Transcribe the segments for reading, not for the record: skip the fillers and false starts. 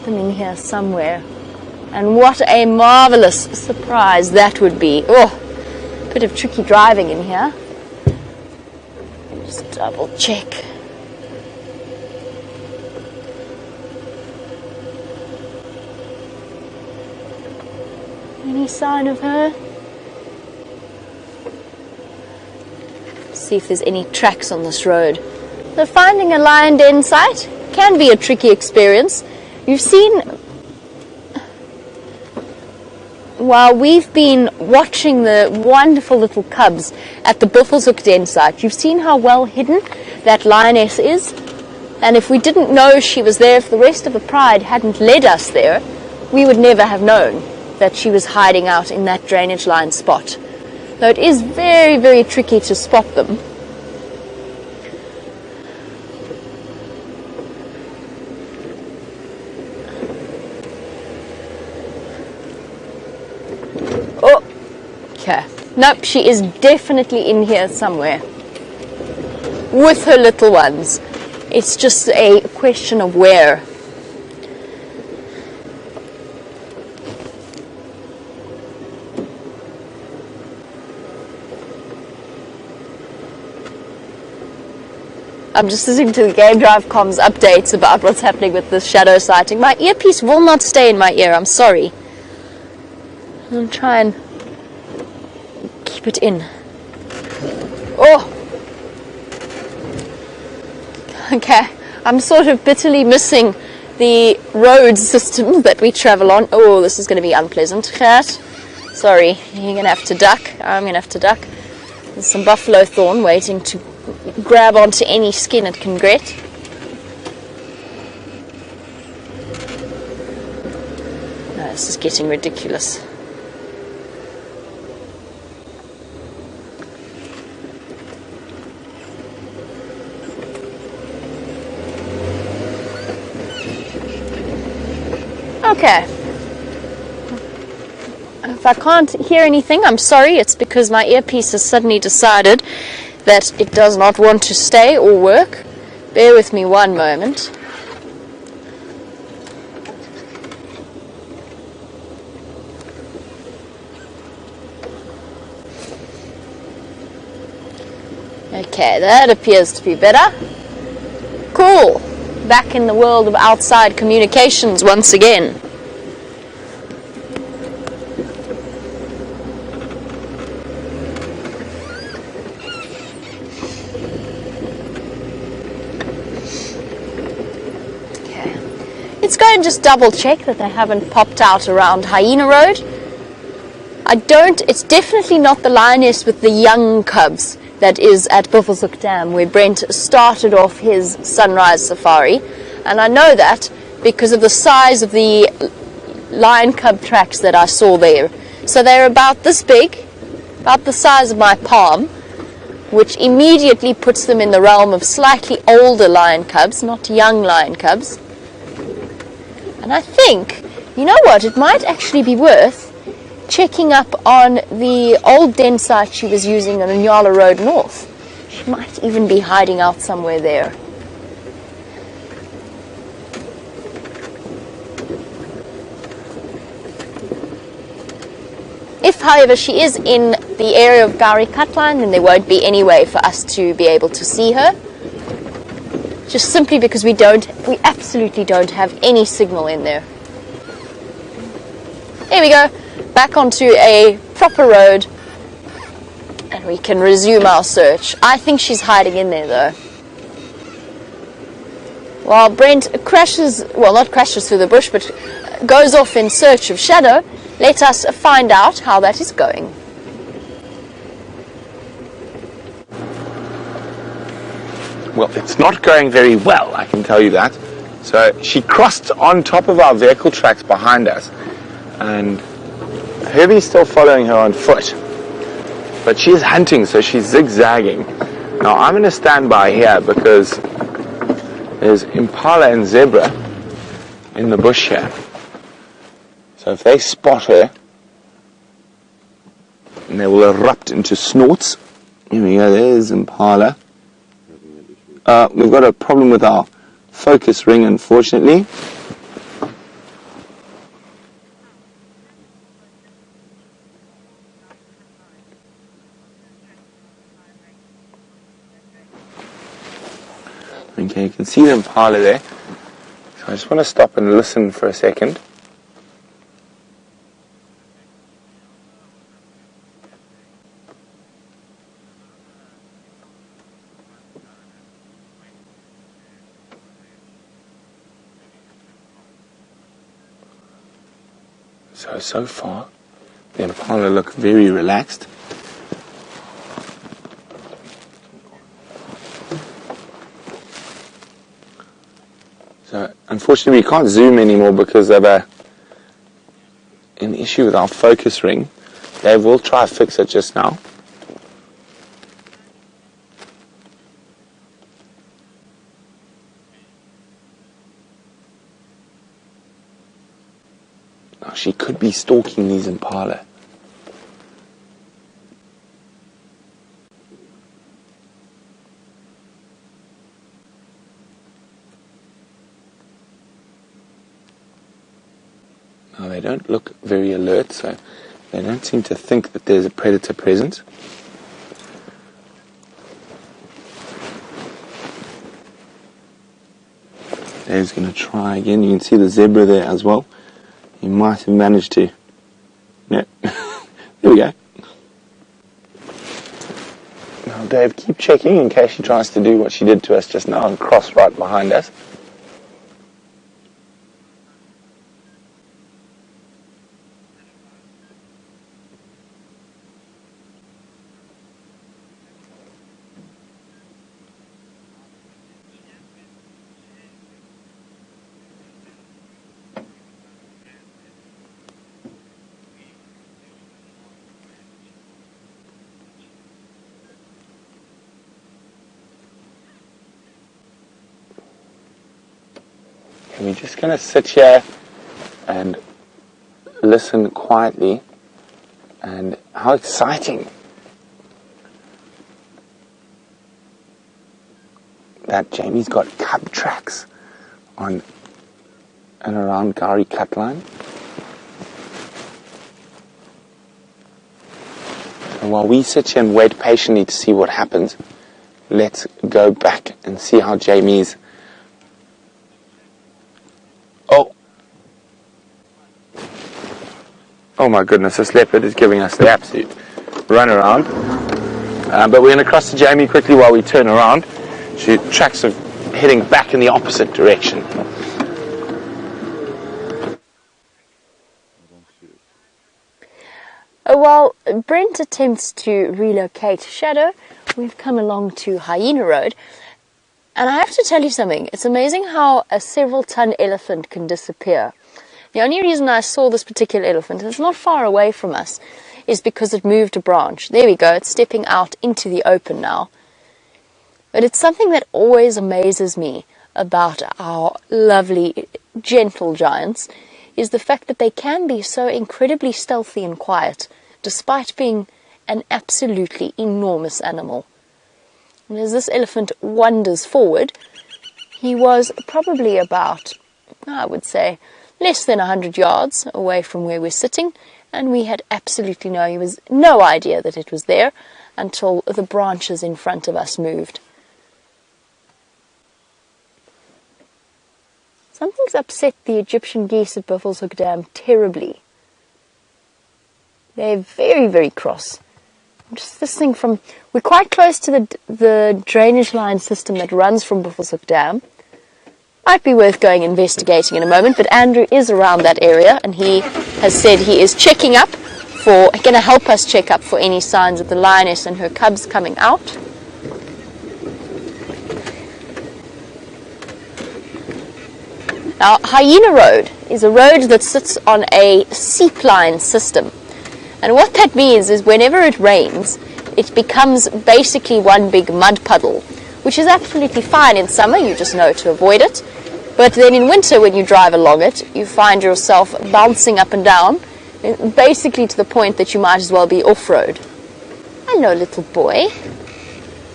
them in here somewhere. And what a marvelous surprise that would be. Oh, bit of tricky driving in here. Just double check. Any sign of her? See if there's any tracks on this road. So finding a lion den site can be a tricky experience. You've seen, while we've been watching the wonderful little cubs at the Buffelshoek den site, you've seen how well hidden that lioness is. And if we didn't know she was there, if the rest of the pride hadn't led us there, we would never have known that she was hiding out in that drainage line spot. So it is very, very tricky to spot them. Oh, okay. Nope, she is definitely in here somewhere with her little ones. It's just a question of where. I'm just listening to the Game Drive comms updates about what's happening with this shadow sighting. My earpiece will not stay in my ear, I'm sorry. I'll try and keep it in. Oh! Okay, I'm sort of bitterly missing the road system that we travel on. Oh, this is going to be unpleasant. Gert, sorry, you're going to have to duck. I'm going to have to duck. There's some buffalo thorn waiting to grab onto any skin it can get. No, this is getting ridiculous. Okay. If I can't hear anything, I'm sorry. It's because my earpiece has suddenly decided that it does not want to stay or work. Bear with me one moment. Okay, that appears to be better. Cool. Back in the world of outside communications once again. Let's go and just double check that they haven't popped out around Hyena Road. It's definitely not the lioness with the young cubs that is at Buffelshoek Dam where Brent started off his sunrise safari. And I know that because of the size of the lion cub tracks that I saw there. So they're about this big, about the size of my palm, which immediately puts them in the realm of slightly older lion cubs, not young lion cubs. And I think, you know what, it might actually be worth checking up on the old den site she was using on Nyala Road North. She might even be hiding out somewhere there. If, however, she is in the area of Gowrie Cutline, then there won't be any way for us to be able to see her. Just simply because we absolutely don't have any signal in there. There we go, back onto a proper road, and we can resume our search. I think she's hiding in there though. While Brent crashes, well, not crashes through the bush, but goes off in search of Shadow, let us find out how that is going. Well, it's not going very well, I can tell you that. So she crossed on top of our vehicle tracks behind us, and Herbie's still following her on foot. But she's hunting, so she's zigzagging. Now I'm going to stand by here because there's impala and zebra in the bush here. So if they spot her, and they will erupt into snorts. Here we go, there's impala. We've got a problem with our focus ring, unfortunately. Okay, you can see the impala there. So I just want to stop and listen for a second. So far, the impala look very relaxed. So, unfortunately, we can't zoom anymore because of an issue with our focus ring. Dave will try to fix it just now. Now, she could be stalking these impala. Now, they don't look very alert, so they don't seem to think that there's a predator present. Dave's going to try again. You can see the zebra there as well. He might have managed to... Yeah, there we go. Now, Dave, keep checking in case she tries to do what she did to us just now and cross right behind us. And we're just going to sit here and listen quietly. And how exciting that Jamie's got cub tracks on and around Gowrie Cutline. And while we sit here and wait patiently to see what happens, let's go back and see how Jamie's... Oh my goodness, this leopard is giving us the absolute run around. But we're going to cross to Jamie quickly while we turn around. She tracks are heading back in the opposite direction. While Brent attempts to relocate Shadow, we've come along to Hyena Road. And I have to tell you something. It's amazing how a several-ton elephant can disappear. The only reason I saw this particular elephant, and it's not far away from us, is because it moved a branch. There we go, it's stepping out into the open now. But it's something that always amazes me about our lovely, gentle giants, is the fact that they can be so incredibly stealthy and quiet, despite being an absolutely enormous animal. And as this elephant wanders forward, he was probably about, I would say, less than 100 yards away from where we're sitting, and we had absolutely no idea that it was there until the branches in front of us moved. Something's upset the Egyptian geese at Buffelshoek Dam terribly. They're very, very cross. I'm just listening from... We're quite close to the drainage line system that runs from Buffelshoek Dam. Might be worth going investigating in a moment, but Andrew is around that area, and he has said he is checking up for... going to help us check up for any signs of the lioness and her cubs coming out. Now, Hyena Road is a road that sits on a seep line system. And what that means is whenever it rains, it becomes basically one big mud puddle, which is absolutely fine in summer, you just know to avoid it. But then in winter, when you drive along it, you find yourself bouncing up and down, basically to the point that you might as well be off-road. Hello, little boy.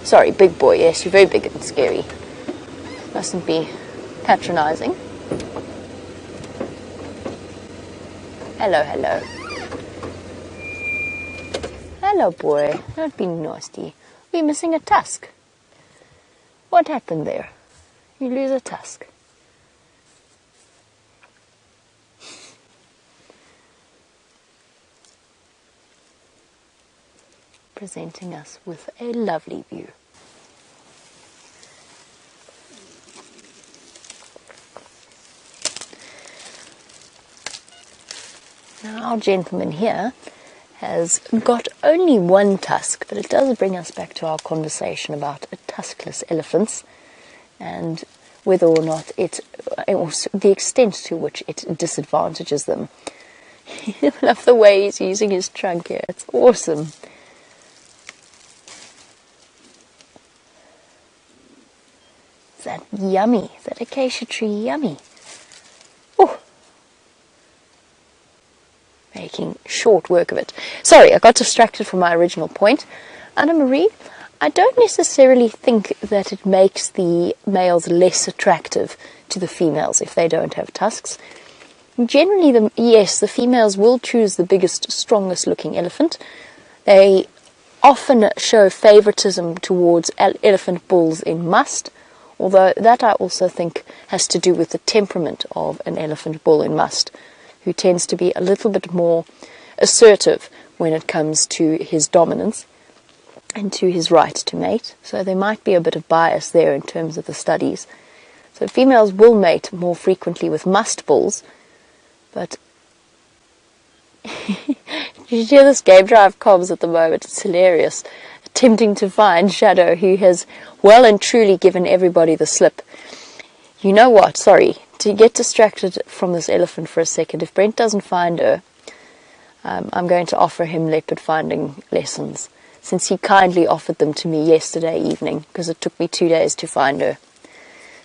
Sorry, big boy, yes, you're very big and scary. Mustn't be patronizing. Hello, hello. Hello, boy. Don't be nasty. We're missing a tusk. What happened there? You lose a tusk. Presenting us with a lovely view. Now our gentleman here has got only one tusk, but it does bring us back to our conversation about tuskless elephants and whether or not the extent to which it disadvantages them. I love the way he's using his trunk here. It's awesome. Is that yummy? Is that acacia tree yummy? Oh. Making short work of it. Sorry, I got distracted from my original point. Anna Marie, I don't necessarily think that it makes the males less attractive to the females if they don't have tusks. Generally, yes, the females will choose the biggest, strongest looking elephant. They often show favoritism towards elephant bulls in must, although that I also think has to do with the temperament of an elephant bull in must, who tends to be a little bit more assertive when it comes to his dominance and to his right to mate. So there might be a bit of bias there in terms of the studies. So females will mate more frequently with must bulls, but did you hear this game drive comms at the moment? It's hilarious. Attempting to find Shadow, who has well and truly given everybody the slip. You know what? Sorry. To get distracted from this elephant for a second, if Brent doesn't find her, I'm going to offer him leopard finding lessons, since he kindly offered them to me yesterday evening, because it took me 2 days to find her.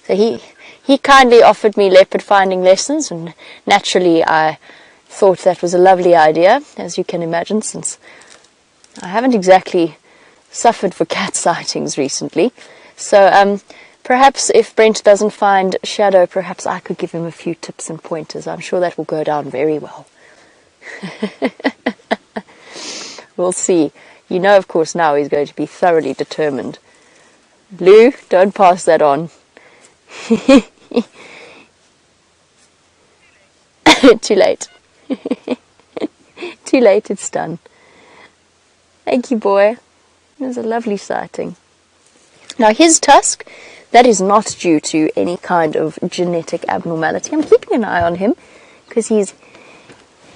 So he kindly offered me leopard finding lessons, and naturally I thought that was a lovely idea, as you can imagine, since I haven't exactly suffered for cat sightings recently. So perhaps if Brent doesn't find Shadow, perhaps I could give him a few tips and pointers. I'm sure that will go down very well. We'll see. You know, of course, now he's going to be thoroughly determined. Blue, don't pass that on. Too late. Too late, it's done. Thank you, boy. It was a lovely sighting. Now, his tusk, that is not due to any kind of genetic abnormality. I'm keeping an eye on him because he's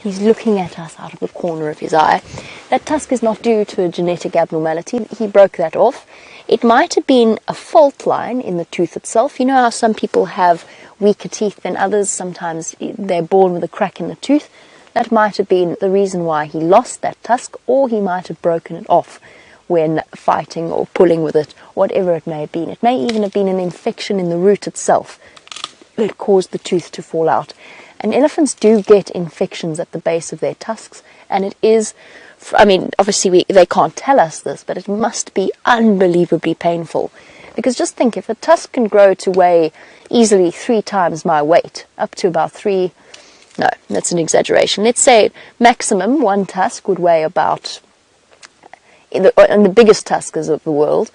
looking at us out of the corner of his eye. That tusk is not due to a genetic abnormality. He broke that off. It might have been a fault line in the tooth itself. You know how some people have weaker teeth than others? Sometimes they're born with a crack in the tooth. That might have been the reason why he lost that tusk, or he might have broken it off when fighting or pulling with it, whatever it may have been. It may even have been an infection in the root itself that caused the tooth to fall out. And elephants do get infections at the base of their tusks, and it is, I mean, obviously they can't tell us this, but it must be unbelievably painful. Because just think, if a tusk can grow to weigh easily 3 times my weight, up to about 3, no, that's an exaggeration. Let's say maximum one tusk would weigh about, in the biggest tuskers of the world,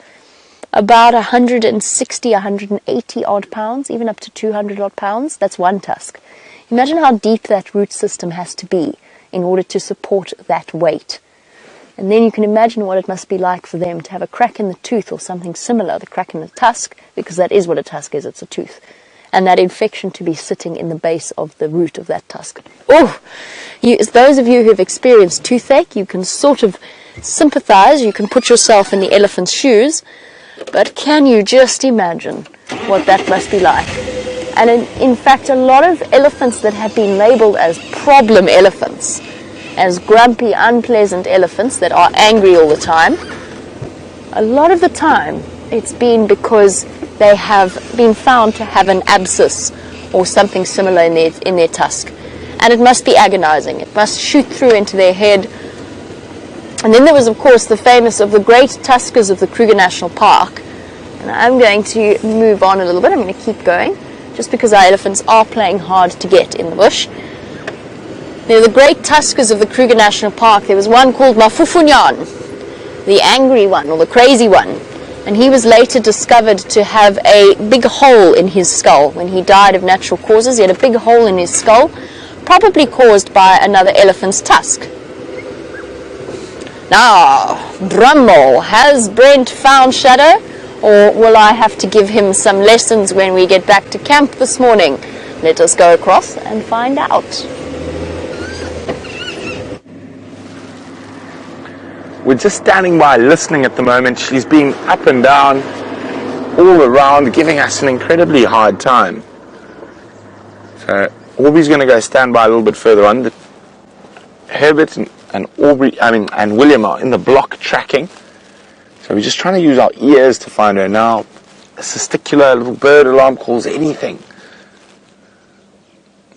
about 160, 180 odd pounds, even up to 200 odd pounds. That's one tusk. Imagine how deep that root system has to be in order to support that weight. And then you can imagine what it must be like for them to have a crack in the tooth or something similar, the crack in the tusk, because that is what a tusk is, it's a tooth. And that infection to be sitting in the base of the root of that tusk. Oh, those of you who have experienced toothache, you can sort of sympathize, you can put yourself in the elephant's shoes, but can you just imagine what that must be like? And in fact, a lot of elephants that have been labeled as problem elephants, as grumpy, unpleasant elephants that are angry all the time, a lot of the time it's been because they have been found to have an abscess or something similar in their tusk. And it must be agonizing. It must shoot through into their head. And then there was, of course, the famous of the great tuskers of the Kruger National Park. And I'm going to move on a little bit. I'm going to keep going, just because our elephants are playing hard to get in the bush. They're the great tuskers of the Kruger National Park. There was one called Mafufunyan, the angry one, or the crazy one. and he was later discovered to have a big hole in his skull. When he died of natural causes, he had a big hole in his skull, probably caused by another elephant's tusk. Now, drumroll, has Brent found Shadow, or will I have to give him some lessons when we get back to camp this morning? Let us go across and find out. We're just standing by listening at the moment. She's been up and down, all around, giving us an incredibly hard time. So Aubrey's going to go stand by a little bit further on. Herbert and William are in the block tracking. So we're just trying to use our ears to find her now. A testicular little bird alarm calls anything.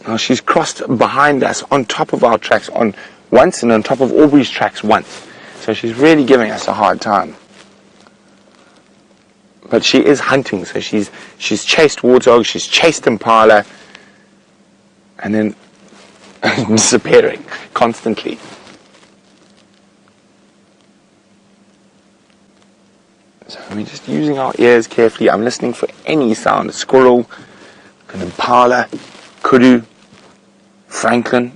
Now she's crossed behind us on top of our tracks once and on top of Aubrey's tracks once. So she's really giving us a hard time. But she is hunting, so she's chased warthog, she's chased impala, and then disappearing constantly. So we're just using our ears carefully. I'm listening for any sound: a squirrel, an impala, kudu, francolin.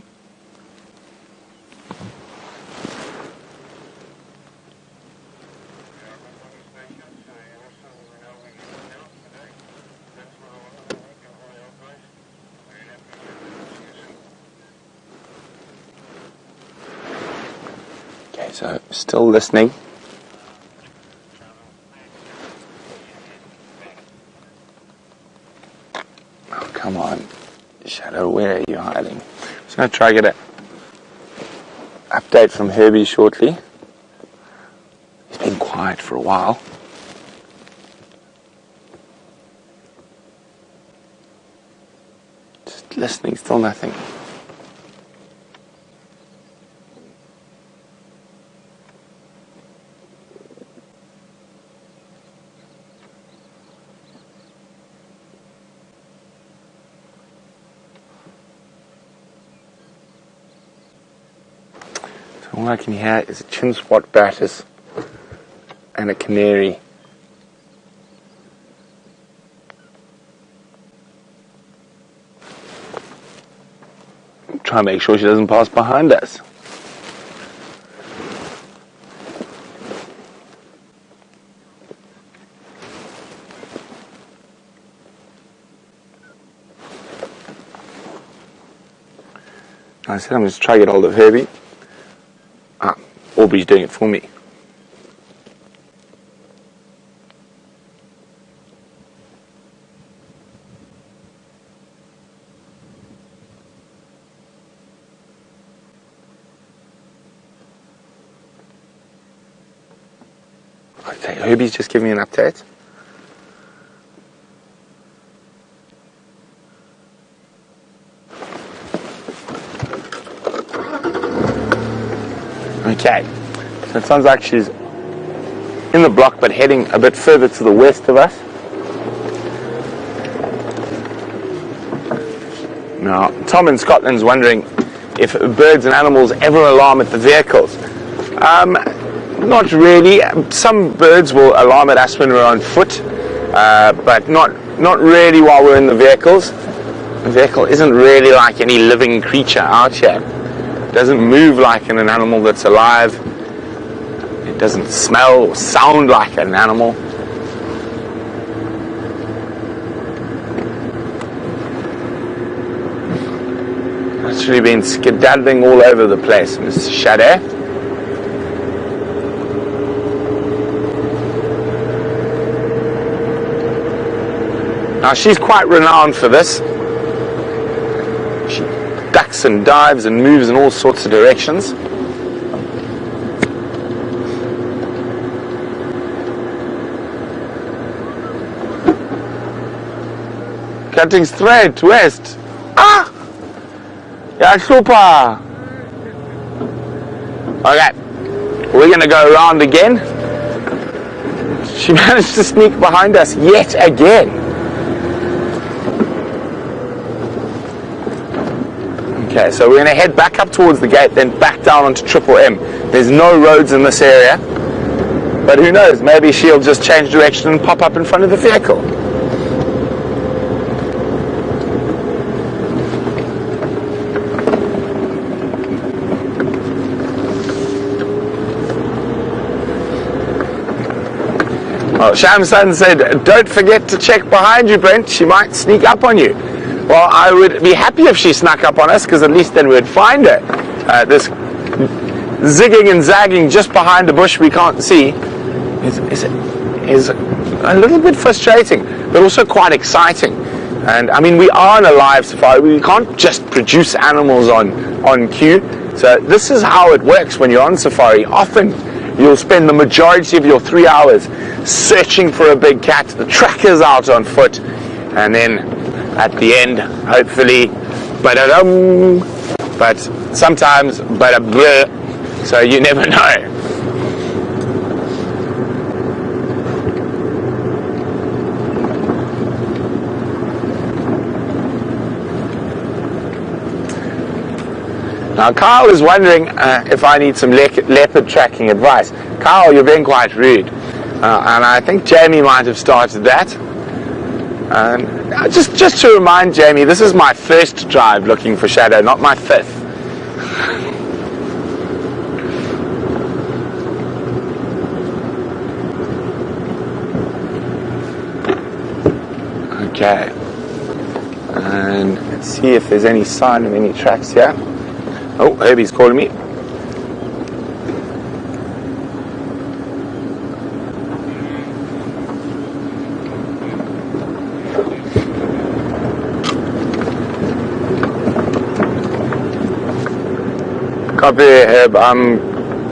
So, still listening. Oh, come on. Shadow, where are you hiding? I'm just going to try to get an update from Herbie shortly. He's been quiet for a while. Just listening, still nothing. All I can hear is a chin swat batis and a canary. Try and make sure she doesn't pass behind us. I said I'm just trying to get hold of Herbie. Aubrey's doing it for me. Okay, Herbie's just giving me an update. Okay, so it sounds like she's in the block but heading a bit further to the west of us. Now, Tom in Scotland's wondering if birds and animals ever alarm at the vehicles. Not really. Some birds will alarm at us when we're on foot, but not really while we're in the vehicles. The vehicle isn't really like any living creature out here. It doesn't move like an animal that's alive. It doesn't smell or sound like an animal. It's really been skedaddling all over the place, Miss Shadow. Now she's quite renowned for this. She ducks and dives and moves in all sorts of directions. Cutting straight west. Ah! Yeah, super. Okay, we're going to go around again. She managed to sneak behind us yet again. Okay, so we're going to head back up towards the gate, then back down onto Triple M. There's no roads in this area. But who knows, maybe she'll just change direction and pop up in front of the vehicle. Well, Shamsun said, don't forget to check behind you, Brent. She might sneak up on you. Well, I would be happy if she snuck up on us, because at least then we'd find her. This zigging and zagging just behind the bush we can't see is a little bit frustrating, but also quite exciting. And I mean, we are on a live safari. We can't just produce animals on cue. So this is how it works when you're on safari. Often you'll spend the majority of your 3 hours searching for a big cat. The tracker's out on foot, and then at the end, hopefully, ba-da-dum, but sometimes ba-da-bleh, so you never know. Now, Kyle is wondering if I need some leopard tracking advice. Kyle, you're being quite rude. And I think Jamie might have started that. Just to remind Jamie, this is my first drive looking for shadow, not my fifth. Okay. And let's see if there's any sign of any tracks here. Oh, Herbie's calling me. Copy, Herb. I'm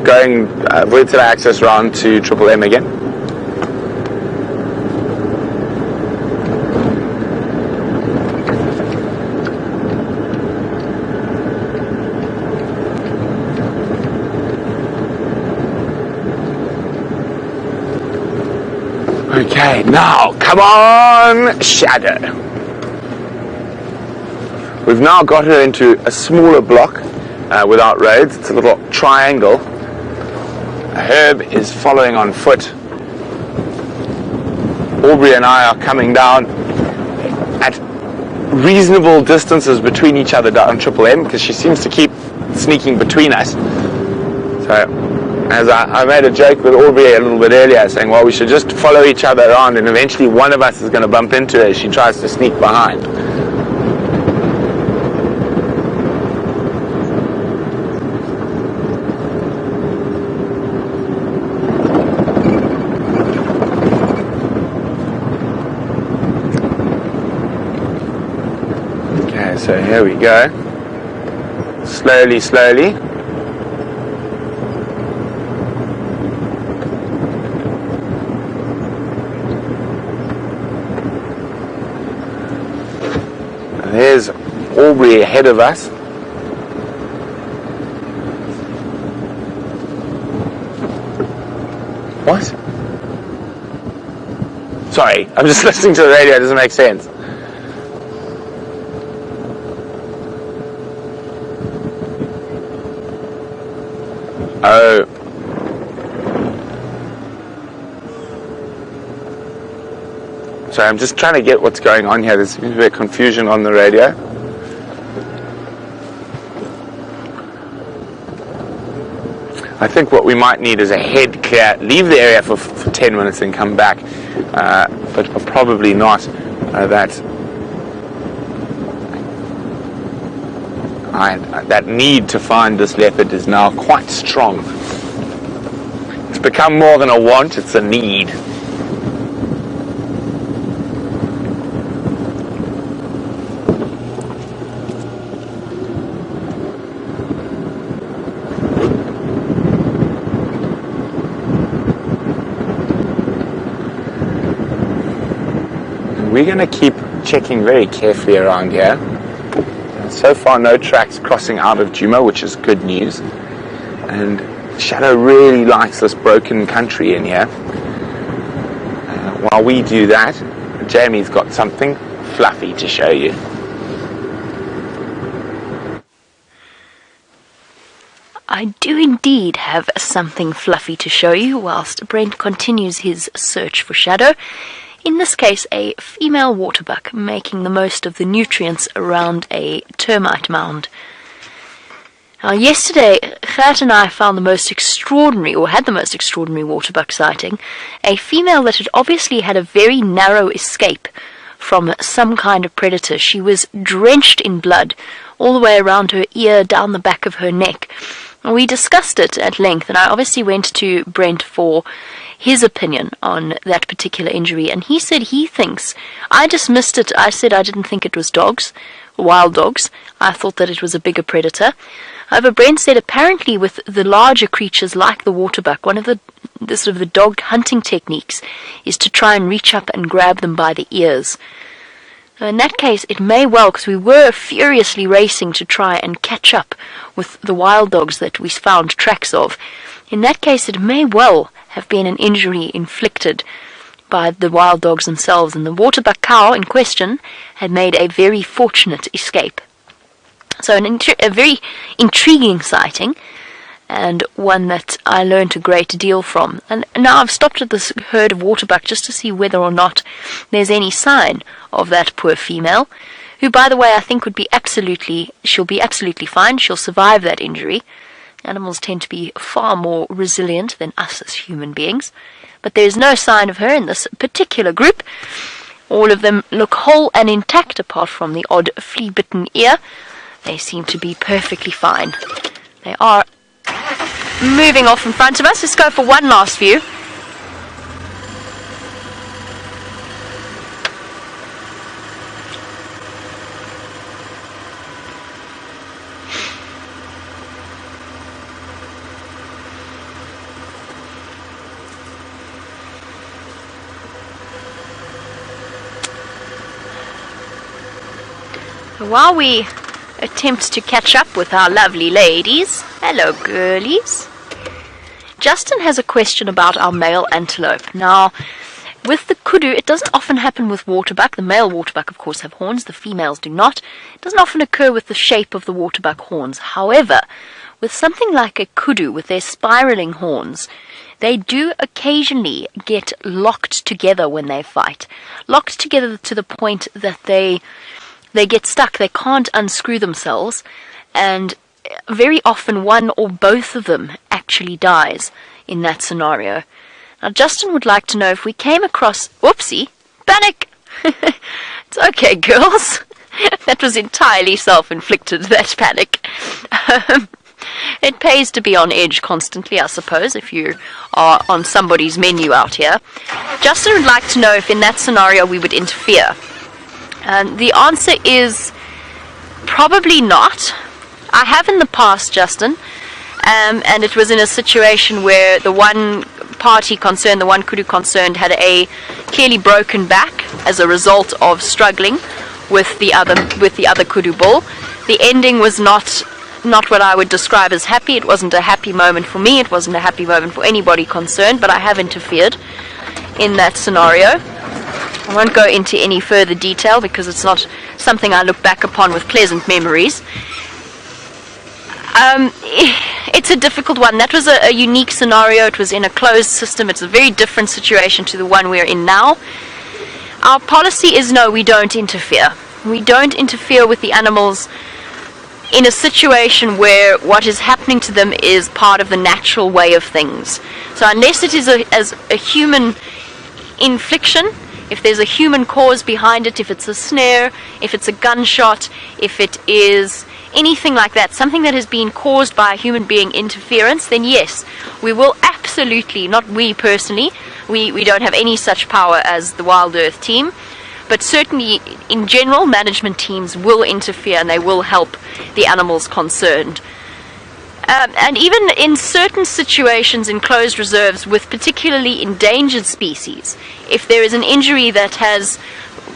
going vertical access round to Triple M again. Okay, now, come on, shadow. We've now got her into a smaller block without roads. It's a little triangle. Herb is following on foot. Aubrey and I are coming down at reasonable distances between each other down Triple M, because she seems to keep sneaking between us. So, as I made a joke with Aubrey a little bit earlier, saying, well, we should just follow each other around, and eventually one of us is going to bump into her as she tries to sneak behind. Okay, so here we go. Slowly, slowly. There's Aubrey ahead of us. What? Sorry, I'm just listening to the radio, it doesn't make sense. Oh. Sorry, I'm just trying to get what's going on here. There seems to be a confusion on the radio. I think what we might need is a head clear, leave the area for 10 minutes and come back, but probably not. That need to find this leopard is now quite strong. It's become more than a want, it's a need. We're going to keep checking very carefully around here. So far, no tracks crossing out of Djuma, which is good news. And Shadow really likes this broken country in here. While we do that, Jamie's got something fluffy to show you. I I do indeed have something fluffy to show you whilst Brent continues his search for shadow. In this case, a female waterbuck making the most of the nutrients around a termite mound. Now, yesterday, Gert and I found the most extraordinary, or had the most extraordinary waterbuck sighting. A female that had obviously had a very narrow escape from some kind of predator. She was drenched in blood all the way around her ear, down the back of her neck. And we discussed it at length, and I obviously went to Brent for his opinion on that particular injury, and he said he thinks, I dismissed it, I said I didn't think it was dogs, wild dogs, I thought that it was a bigger predator. However, Brent said apparently with the larger creatures like the waterbuck, one of the sort of the dog hunting techniques is to try and reach up and grab them by the ears. In that case, it may well, because we were furiously racing to try and catch up with the wild dogs that we found tracks of. In that case, it may well have been an injury inflicted by the wild dogs themselves, and the waterbuck cow in question had made a very fortunate escape. So a very intriguing sighting, and one that I learned a great deal from. And now I've stopped at this herd of waterbuck just to see whether or not there's any sign of that poor female, who, by the way, I think she'll be absolutely fine. She'll survive that injury. Animals tend to be far more resilient than us as human beings. But there's no sign of her in this particular group. All of them look whole and intact apart from the odd flea-bitten ear. They seem to be perfectly fine. They are moving off in front of us. Let's go for one last view. While we attempt to catch up with our lovely ladies, hello girlies, Justin has a question about our male antelope. Now, with the kudu, it doesn't often happen with waterbuck. The male waterbuck, of course, have horns. The females do not. It doesn't often occur with the shape of the waterbuck horns. However, with something like a kudu, with their spiraling horns, they do occasionally get locked together when they fight. Locked together to the point that they get stuck, they can't unscrew themselves, and very often one or both of them actually dies in that scenario. Now, Justin would like to know if we came across... Whoopsie! Panic! It's okay, girls. That was entirely self-inflicted, that panic. It pays to be on edge constantly, I suppose, if you are on somebody's menu out here. Justin would like to know if in that scenario we would interfere. The answer is probably not. I have in the past, Justin, and it was in a situation where the one party concerned, the one kudu concerned, had a clearly broken back as a result of struggling with the other kudu bull. The ending was not what I would describe as happy. It wasn't a happy moment for me. It wasn't a happy moment for anybody concerned, but I have interfered in that scenario. I won't go into any further detail because it's not something I look back upon with pleasant memories. It's a difficult one. That was a unique scenario. It was in a closed system. It's a very different situation to the one we're in now. Our policy is no, we don't interfere. We don't interfere with the animals in a situation where what is happening to them is part of the natural way of things. So unless it is as a human infliction, if there's a human cause behind it, if it's a snare, if it's a gunshot, if it is anything like that, something that has been caused by a human being interference, then yes, we will absolutely, not we personally, we don't have any such power as the Wild Earth team, but certainly in general, management teams will interfere and they will help the animals concerned. And even in certain situations in closed reserves with particularly endangered species, if there is an injury that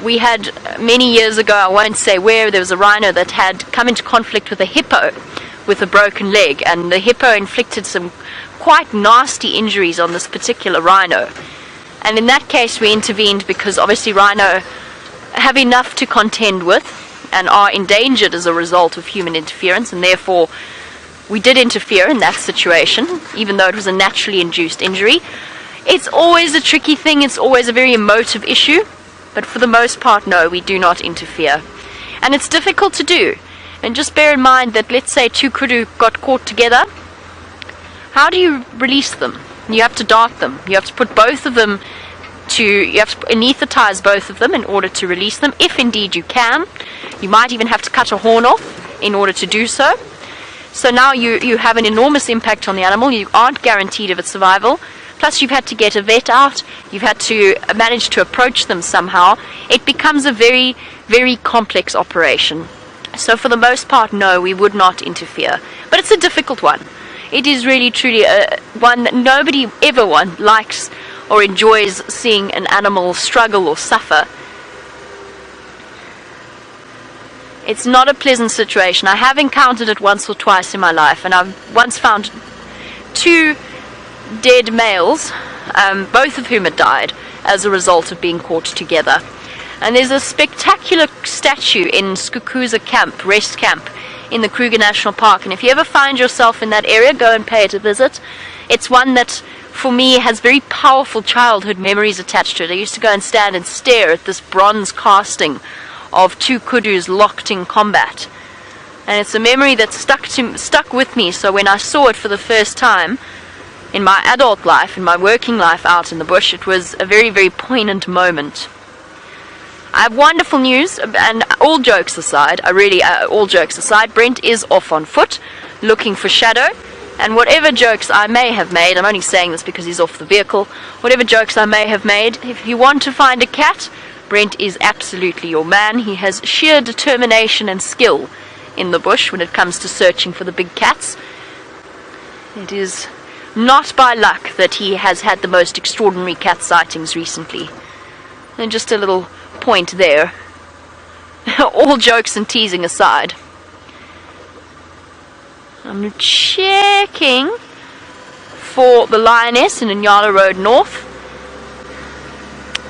we had many years ago, I won't say where, there was a rhino that had come into conflict with a hippo with a broken leg, and the hippo inflicted some quite nasty injuries on this particular rhino. And in that case we intervened because obviously rhino have enough to contend with and are endangered as a result of human interference, and therefore we did interfere in that situation, even though it was a naturally induced injury. It's always a tricky thing, it's always a very emotive issue, but for the most part, no, we do not interfere. And it's difficult to do. And just bear in mind that, let's say 2 kudu got caught together, how do you release them? You have to dart them. You have to put both of them you have to anesthetize both of them in order to release them, if indeed you can. You might even have to cut a horn off in order to do so. So now you have an enormous impact on the animal. You aren't guaranteed of its survival. Plus you've had to get a vet out. You've had to manage to approach them somehow. It becomes a very, very complex operation. So for the most part, no, we would not interfere. But it's a difficult one. It is really, truly one that nobody ever likes or enjoys seeing an animal struggle or suffer. It's not a pleasant situation. I have encountered it once or twice in my life, and I've once found 2 dead males, both of whom had died as a result of being caught together. And there's a spectacular statue in Skukuza Camp, Rest Camp, in the Kruger National Park, and if you ever find yourself in that area, go and pay it a visit. It's one that, for me, has very powerful childhood memories attached to it. I used to go and stand and stare at this bronze casting of 2 kudus locked in combat, and it's a memory that stuck with me. So when I saw it for the first time in my adult life, in my working life out in the bush, it was a very, very poignant moment. I have wonderful news, and all jokes aside, Brent is off on foot, looking for Shadow, and whatever jokes I may have made, I'm only saying this because he's off the vehicle, whatever jokes I may have made, if you want to find a cat, Brent is absolutely your man. He has sheer determination and skill in the bush when it comes to searching for the big cats. It is not by luck that he has had the most extraordinary cat sightings recently. And just a little point there. All jokes and teasing aside. I'm checking for the lioness in Inyala Road North.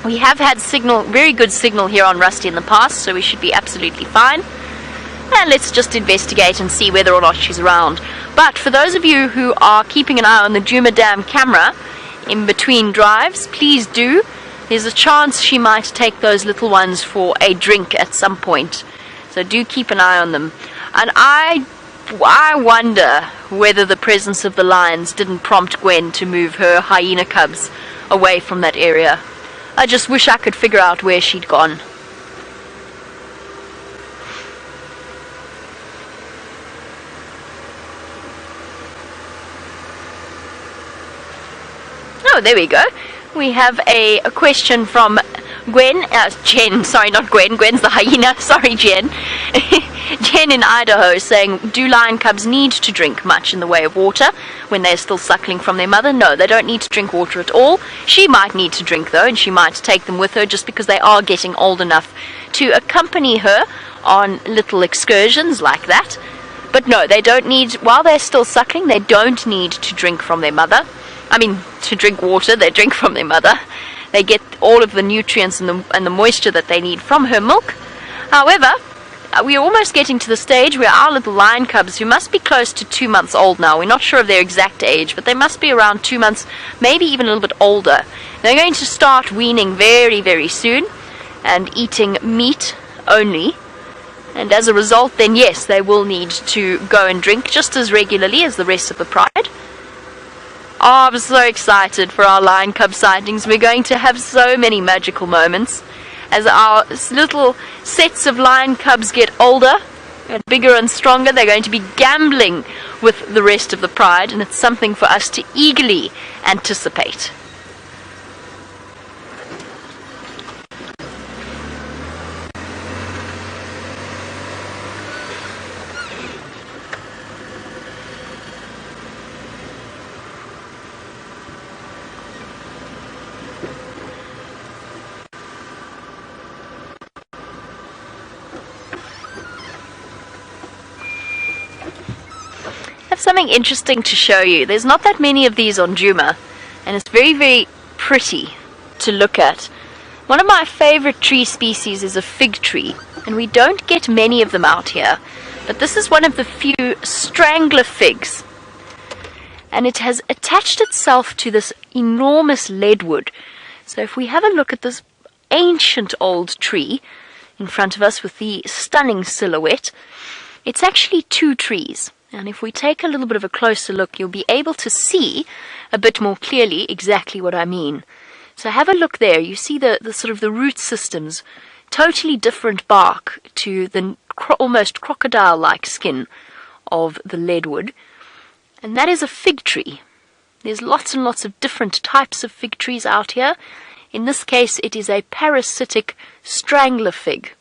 We have had signal, very good signal here on Rusty in the past, so we should be absolutely fine. And let's just investigate and see whether or not she's around. But for those of you who are keeping an eye on the Djuma Dam camera in between drives, please do. There's a chance she might take those little ones for a drink at some point. So do keep an eye on them. And I wonder whether the presence of the lions didn't prompt Gwen to move her hyena cubs away from that area. I just wish I could figure out where she'd gone. Oh, there we go. We have a question from Jen, sorry, not Gwen, Gwen's the hyena, sorry Jen. Jen in Idaho saying, do lion cubs need to drink much in the way of water when they're still suckling from their mother? No, they don't need to drink water at all. She might need to drink though, and she might take them with her just because they are getting old enough to accompany her on little excursions like that. But no, they don't need, while they're still suckling, they don't need to drink from their mother. I mean, to drink water, they drink from their mother. They get all of the nutrients and the moisture that they need from her milk. However, we are almost getting to the stage where our little lion cubs, who must be close to 2 months old now, we're not sure of their exact age, but they must be around 2 months, maybe even a little bit older. They're going to start weaning very, very soon and eating meat only. And as a result, then yes, they will need to go and drink just as regularly as the rest of the pride. Oh, I'm so excited for our lion cub sightings. We're going to have so many magical moments as our little sets of lion cubs get older and bigger and stronger. They're going to be gambling with the rest of the pride, and it's something for us to eagerly anticipate. Something interesting to show you. There's not that many of these on Djuma, and it's very, very pretty to look at. One of my favorite tree species is a fig tree, and we don't get many of them out here. But this is one of the few strangler figs. And it has attached itself to this enormous leadwood. So if we have a look at this ancient old tree in front of us with the stunning silhouette, it's actually two trees. And if we take a little bit of a closer look, you'll be able to see a bit more clearly exactly what I mean. So have a look there. You see the sort of the root systems, totally different bark to the almost crocodile-like skin of the leadwood. And that is a fig tree. There's lots and lots of different types of fig trees out here. In this case, it is a parasitic strangler fig.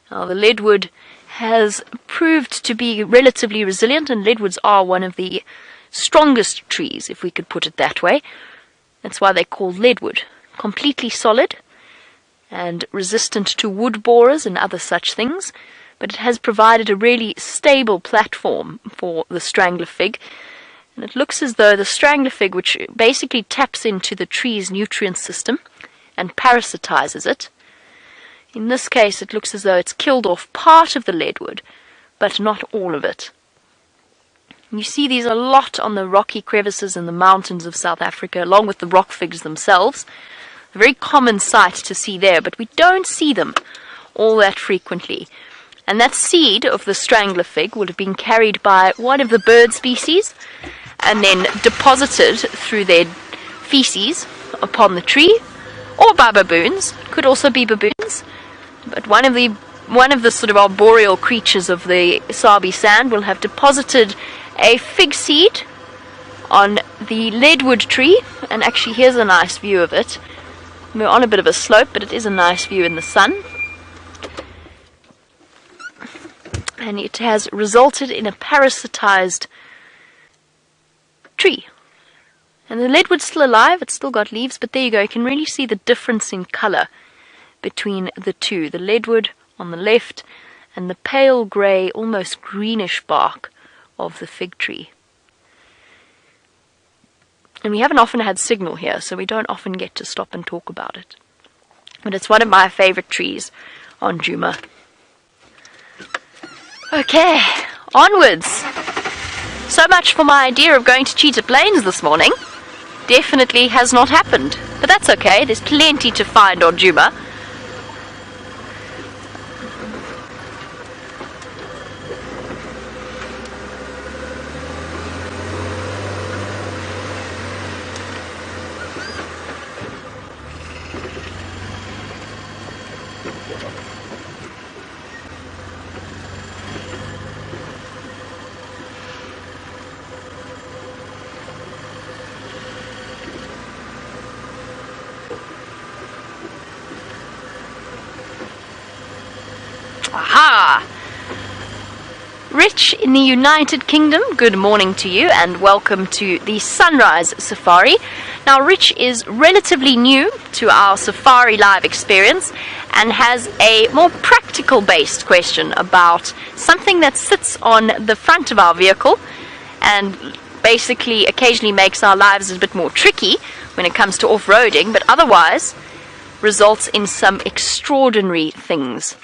Now, the leadwood has proved to be relatively resilient, and leadwoods are one of the strongest trees, if we could put it that way. That's why they're called leadwood. Completely solid and resistant to wood borers and other such things, but it has provided a really stable platform for the strangler fig. And it looks as though the strangler fig, which basically taps into the tree's nutrient system and parasitizes it, in this case it looks as though it's killed off part of the leadwood, but not all of it. You see these a lot on the rocky crevices in the mountains of South Africa, along with the rock figs themselves. A very common sight to see there, but we don't see them all that frequently. And that seed of the strangler fig would have been carried by one of the bird species and then deposited through their feces upon the tree, or by baboons. Could also be baboons, but one of the sort of arboreal creatures of the Sabi sand will have deposited a fig seed on the leadwood tree. And actually, here's a nice view of it. We're on a bit of a slope, but it is a nice view in the sun. And it has resulted in a parasitized tree. And the leadwood's still alive, it's still got leaves, but there you go, you can really see the difference in color between the two. The leadwood on the left and the pale grey, almost greenish bark of the fig tree. And we haven't often had signal here, so we don't often get to stop and talk about it. But it's one of my favorite trees on Djuma. Okay, onwards. So much for my idea of going to Cheetah Plains this morning. Definitely has not happened. But that's okay, there's plenty to find on Djuma. Aha! Rich in the United Kingdom, good morning to you and welcome to the Sunrise Safari. Now Rich is relatively new to our Safari Live experience and has a more practical based question about something that sits on the front of our vehicle and basically occasionally makes our lives a bit more tricky when it comes to off-roading, but otherwise results in some extraordinary things.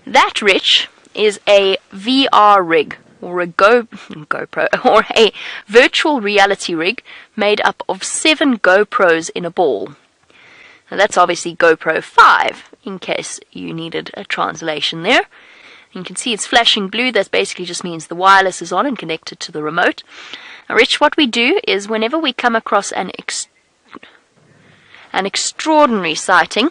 That, Rich, is a VR rig, or a GoPro, or a virtual reality rig made up of 7 GoPros in a ball. Now that's obviously GoPro 5, in case you needed a translation there. You can see it's flashing blue. That basically just means the wireless is on and connected to the remote. Now, Rich, what we do is whenever we come across an extraordinary sighting,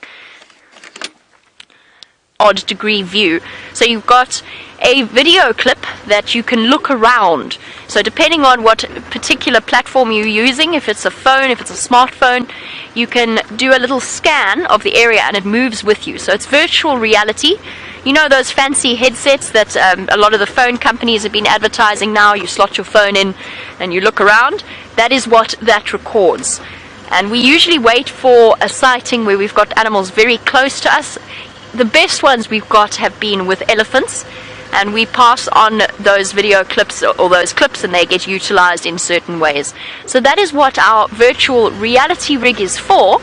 odd degree view. So you've got a video clip that you can look around. So depending on what particular platform you're using, if it's a phone, if it's a smartphone, you can do a little scan of the area and it moves with you. So it's virtual reality. You know those fancy headsets that a lot of the phone companies have been advertising now? You slot your phone in and you look around. That is what that records. And we usually wait for a sighting where we've got animals very close to us. The best ones we've got have been with elephants, and we pass on those video clips or those clips and they get utilized in certain ways. So that is what our virtual reality rig is for.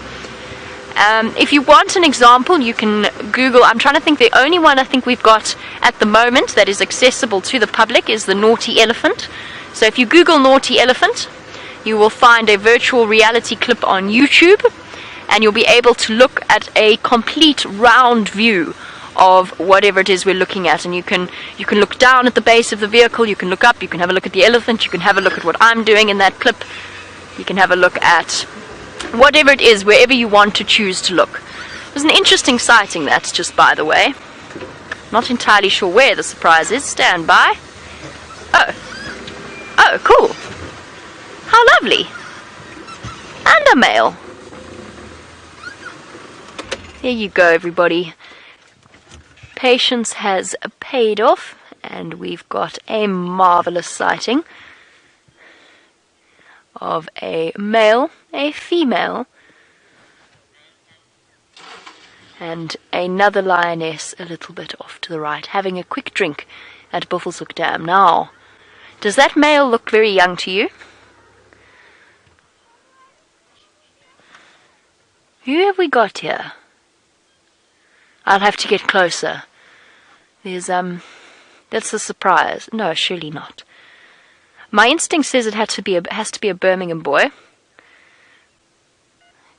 If you want an example, you can Google, I'm trying to think, the only one I think we've got at the moment that is accessible to the public is the Naughty Elephant. So if you Google Naughty Elephant, you will find a virtual reality clip on YouTube, and you'll be able to look at a complete round view of whatever it is we're looking at. And you can look down at the base of the vehicle, you can look up, you can have a look at the elephant, you can have a look at what I'm doing in that clip, you can have a look at whatever it is, wherever you want to choose to look. It was an interesting sighting, that, just by the way. Not entirely sure where the surprise is. Stand by. Oh, cool. How lovely. And a male. There you go, everybody. Patience has paid off, and we've got a marvelous sighting of a male, a female, and another lioness a little bit off to the right, having a quick drink at Buffelshoek Dam. Now, does that male look very young to you? Who have we got here? I'll have to get closer. There's, that's a surprise. No, surely not. My instinct says it has to be a Birmingham boy.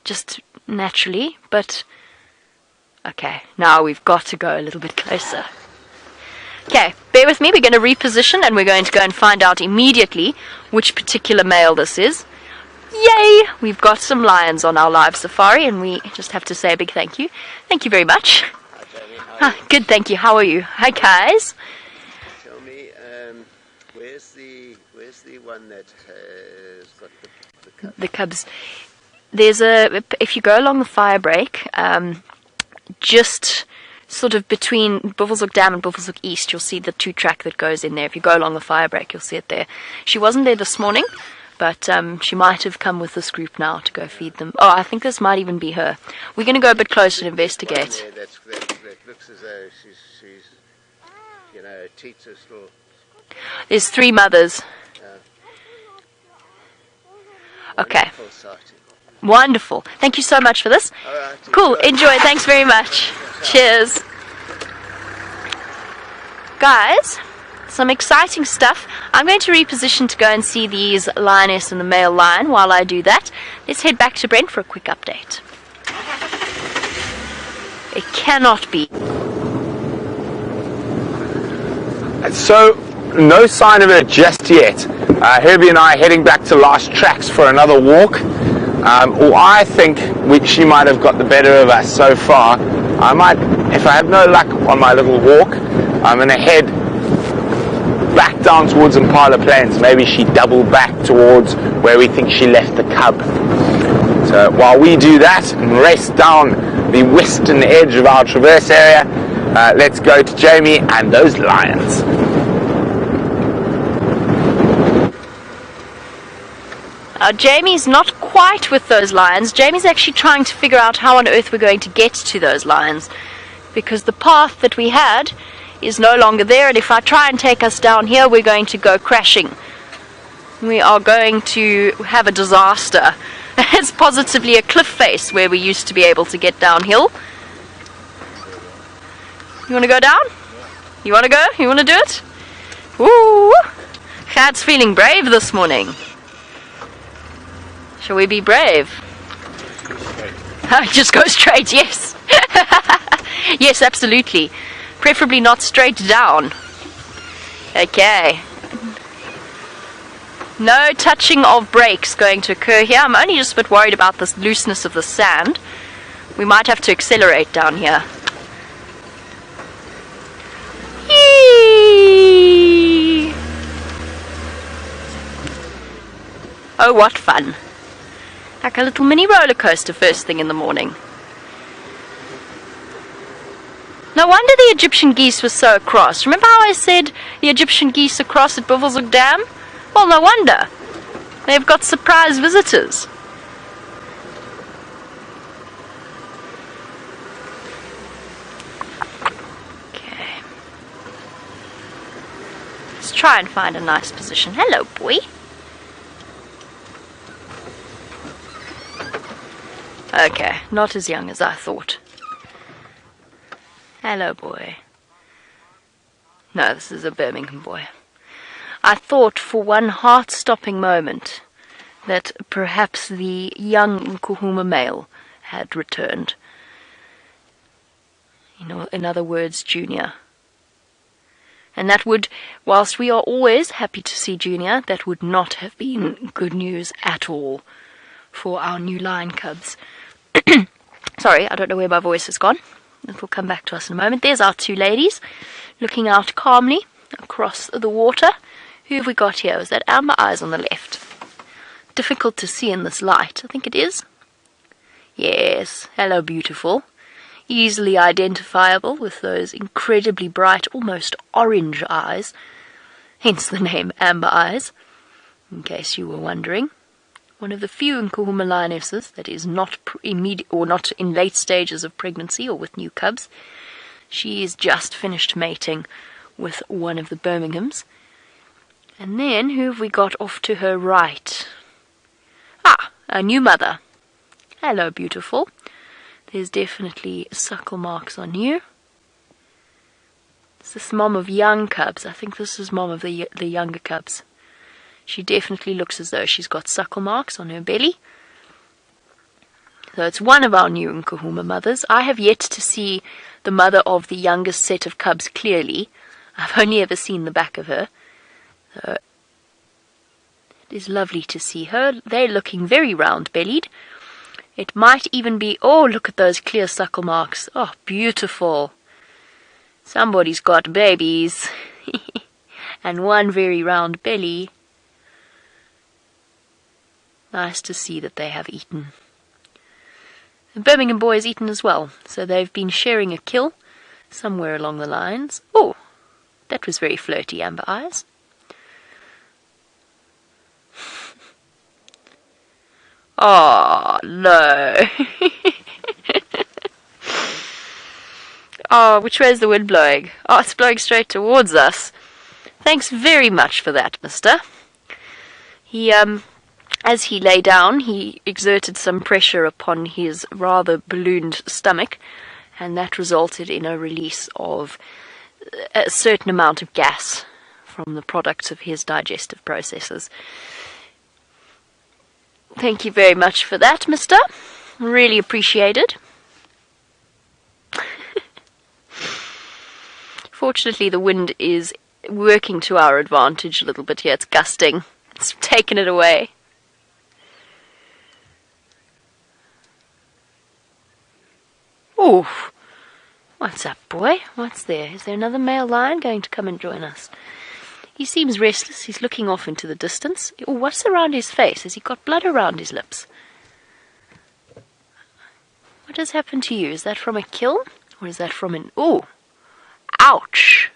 Just naturally, but okay, now we've got to go a little bit closer. Okay, bear with me, we're going to reposition and we're going to go and find out immediately which particular male this is. Yay! We've got some lions on our live safari, and we just have to say a big thank you. Thank you very much. Hi, Jamie. How are you? Good, thank you. How are you? Hi, guys. Tell me, where's the one that has got the cubs? The cubs. There's if you go along the fire break, just sort of between Buffelshoek Dam and Buffelshoek East, you'll see the 2-track that goes in there. If you go along the fire break, you'll see it there. She wasn't there this morning, but she might have come with this group now to go feed them. Oh, I think this might even be her. We're going to go a bit closer and investigate. Yeah, that looks as though she's Cheetah still. There's 3 mothers. Okay. Wonderful. Thank you so much for this. Right, cool. Enjoy. Thanks very much. Cheers. Guys, some exciting stuff. I'm going to reposition to go and see these lioness and the male lion. While I do that, let's head back to Brent for a quick update. It cannot be. So, no sign of her just yet. Herbie and I are heading back to Last Tracks for another walk. Or I think she might have got the better of us so far. I might, if I have no luck on my little walk, I'm going to head back down towards Impala Plains. Maybe she doubled back towards where we think she left the cub. So while we do that and race down the western edge of our traverse area, let's go to Jamie and those lions. Jamie's not quite with those lions. Jamie's actually trying to figure out how on earth we're going to get to those lions, because the path that we had is no longer there, and if I try and take us down here, we're going to go crashing. We are going to have a disaster. It's positively a cliff face where we used to be able to get downhill. You want to go down? You want to go? You want to do it? Woo! Chad's feeling brave this morning. Shall we be brave? Just go straight, yes. Yes, absolutely. Preferably not straight down. Okay. No touching of brakes going to occur here. I'm only just a bit worried about the looseness of the sand. We might have to accelerate down here. Yee! Oh, what fun. Like a little mini roller coaster first thing in the morning. No wonder the Egyptian geese were so cross. Remember how I said the Egyptian geese are cross at Buffelshoek Dam? Well, no wonder. They've got surprise visitors. Okay. Let's try and find a nice position. Hello, boy. Okay, not as young as I thought. Hello, boy. No, this is a Birmingham boy. I thought for one heart-stopping moment that perhaps the young Nkuhuma male had returned. You know, in other words, Junior. And that would, whilst we are always happy to see Junior, that would not have been good news at all for our new lion cubs. Sorry, I don't know where my voice has gone. It will come back to us in a moment. There's our two ladies, looking out calmly across the water. Who have we got here? Is that Amber Eyes on the left? Difficult to see in this light. I think it is. Yes. Hello, beautiful. Easily identifiable with those incredibly bright, almost orange eyes. Hence the name Amber Eyes, in case you were wondering. One of the few Nkuhuma lionesses that is not not in late stages of pregnancy or with new cubs. She is just finished mating with one of the Birminghams. And then, who have we got off to her right? Ah, a new mother. Hello, beautiful. There's definitely suckle marks on you. Is this mom of young cubs? I think this is mom of the younger cubs. She definitely looks as though she's got suckle marks on her belly. So it's one of our new Nkuhuma mothers. I have yet to see the mother of the youngest set of cubs clearly. I've only ever seen the back of her. So it is lovely to see her. They're looking very round-bellied. It might even be... Oh, look at those clear suckle marks. Oh, beautiful. Somebody's got babies. And one very round belly. Nice to see that they have eaten. The Birmingham boy has eaten as well, so they've been sharing a kill somewhere along the lines. Oh, that was very flirty, Amber Eyes. Oh, no. Oh, which way is the wind blowing? Oh, it's blowing straight towards us. Thanks very much for that, mister. He, as he lay down, he exerted some pressure upon his rather ballooned stomach, and that resulted in a release of a certain amount of gas from the products of his digestive processes. Thank you very much for that, mister. Really appreciated. Fortunately, the wind is working to our advantage a little bit here. It's gusting. It's taken it away. Ooh. What's up, boy? What's there? Is there another male lion going to come and join us? He seems restless. He's looking off into the distance. Oh, what's around his face? Has he got blood around his lips? What has happened to you? Is that from a kill? Or is that from an... Ooh! Ouch!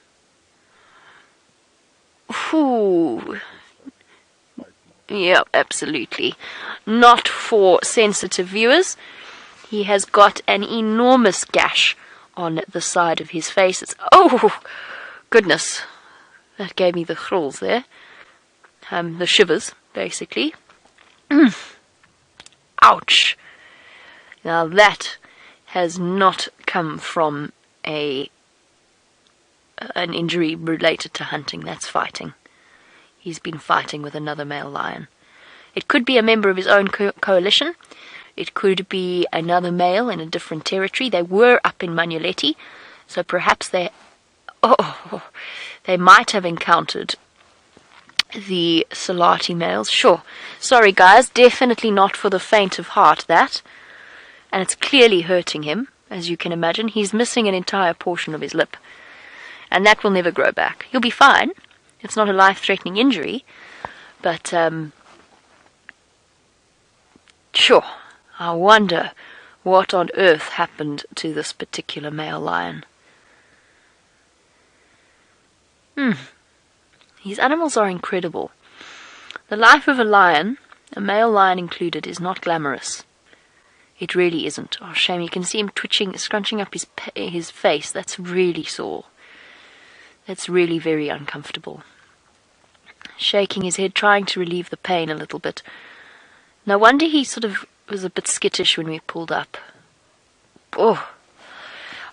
Ooh! Yeah, absolutely. Not for sensitive viewers. He has got an enormous gash on the side of his face. It's... Oh! Goodness. That gave me the thrills there. The shivers, basically. Ouch! Now that has not come from an injury related to hunting. That's fighting. He's been fighting with another male lion. It could be a member of his own coalition. It could be another male in a different territory. They were up in Manuletti, so perhaps they might have encountered the Salati males. Sure. Sorry, guys. Definitely not for the faint of heart, that. And it's clearly hurting him, as you can imagine. He's missing an entire portion of his lip. And that will never grow back. He'll be fine. It's not a life-threatening injury. But, sure. I wonder what on earth happened to this particular male lion. These animals are incredible. The life of a lion, a male lion included, is not glamorous. It really isn't. Oh, shame. You can see him twitching, scrunching up his face. That's really sore. That's really very uncomfortable. Shaking his head, trying to relieve the pain a little bit. No wonder he sort of was a bit skittish when we pulled up. Oh,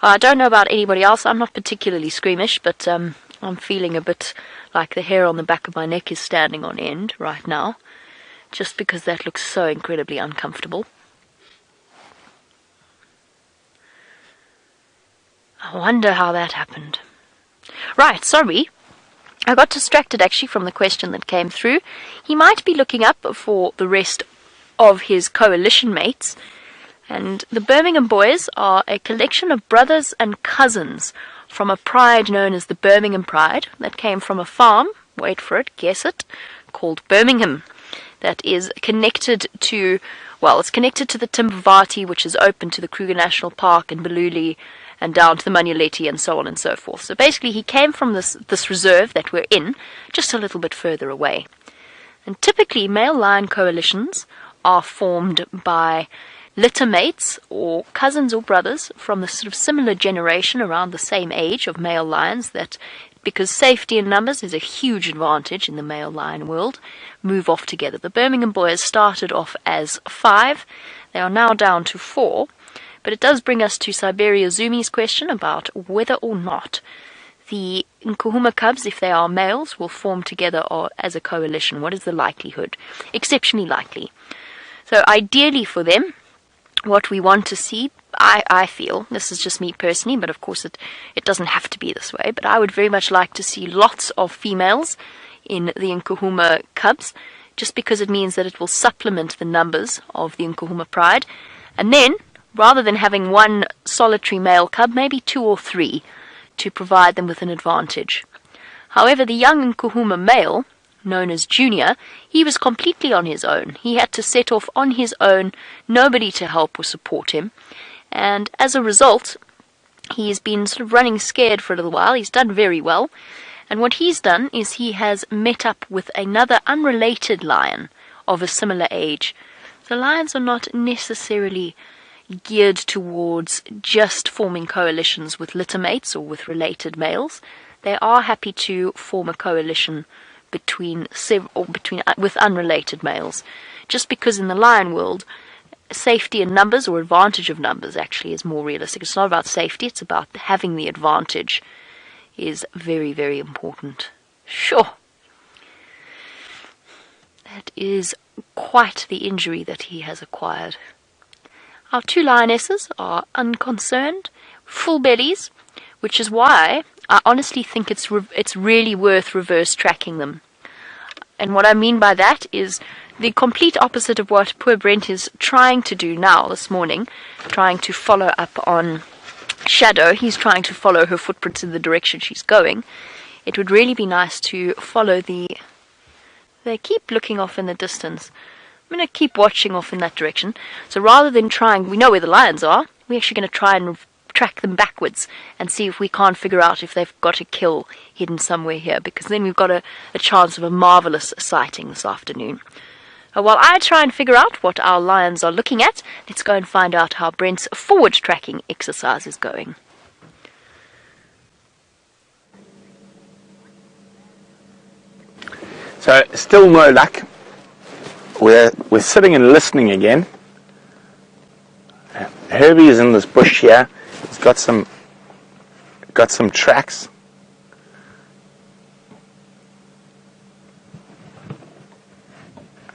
I don't know about anybody else. I'm not particularly squeamish, but I'm feeling a bit like the hair on the back of my neck is standing on end right now, just because that looks so incredibly uncomfortable. I wonder how that happened. Right, sorry. I got distracted actually from the question that came through. He might be looking up for the rest of his coalition mates. And the Birmingham Boys are a collection of brothers and cousins from a pride known as the Birmingham Pride that came from a farm, wait for it, guess it, called Birmingham, that is connected to, well, it's connected to the Timbavati, which is open to the Kruger National Park and Baluli and down to the Manuleti and so on and so forth. So basically he came from this reserve that we're in, just a little bit further away. And typically male lion coalitions are formed by litter mates or cousins or brothers from the sort of similar generation around the same age of male lions that, because safety in numbers is a huge advantage in the male lion world, move off together. The Birmingham Boys started off as 5. They are now down to 4. But it does bring us to Siberia Zumi's question about whether or not the Nkuhuma cubs, if they are males, will form together or as a coalition. What is the likelihood? Exceptionally likely. So ideally for them, what we want to see, I feel, this is just me personally, but of course it doesn't have to be this way, but I would very much like to see lots of females in the Nkuhuma cubs, just because it means that it will supplement the numbers of the Nkuhuma Pride. And then, rather than having one solitary male cub, maybe 2 or 3 to provide them with an advantage. However, the young Nkuhuma male, known as Junior, he was completely on his own. He had to set off on his own, nobody to help or support him. And as a result, he's been sort of running scared for a little while. He's done very well. And what he's done is he has met up with another unrelated lion of a similar age. The lions are not necessarily geared towards just forming coalitions with litter mates or with related males. They are happy to form a coalition with unrelated males, just because in the lion world, safety in numbers or advantage of numbers actually is more realistic. It's not about safety; it's about having the advantage. Is very, very important. Sure, that is quite the injury that he has acquired. Our 2 lionesses are unconcerned, full bellies, which is why I honestly think it's really worth reverse tracking them. And what I mean by that is the complete opposite of what poor Brent is trying to do now this morning, trying to follow up on Shadow. He's trying to follow her footprints in the direction she's going. It would really be nice to follow they keep looking off in the distance. I'm going to keep watching off in that direction. So rather than we know where the lions are, we're actually going to try and track them backwards and see if we can't figure out if they've got a kill hidden somewhere here, because then we've got a chance of a marvelous sighting this afternoon. While I try and figure out what our lions are looking at, let's go and find out how Brent's forward tracking exercise is going. So, still no luck. We're sitting and listening again. Herbie is in this bush here. He's got some tracks.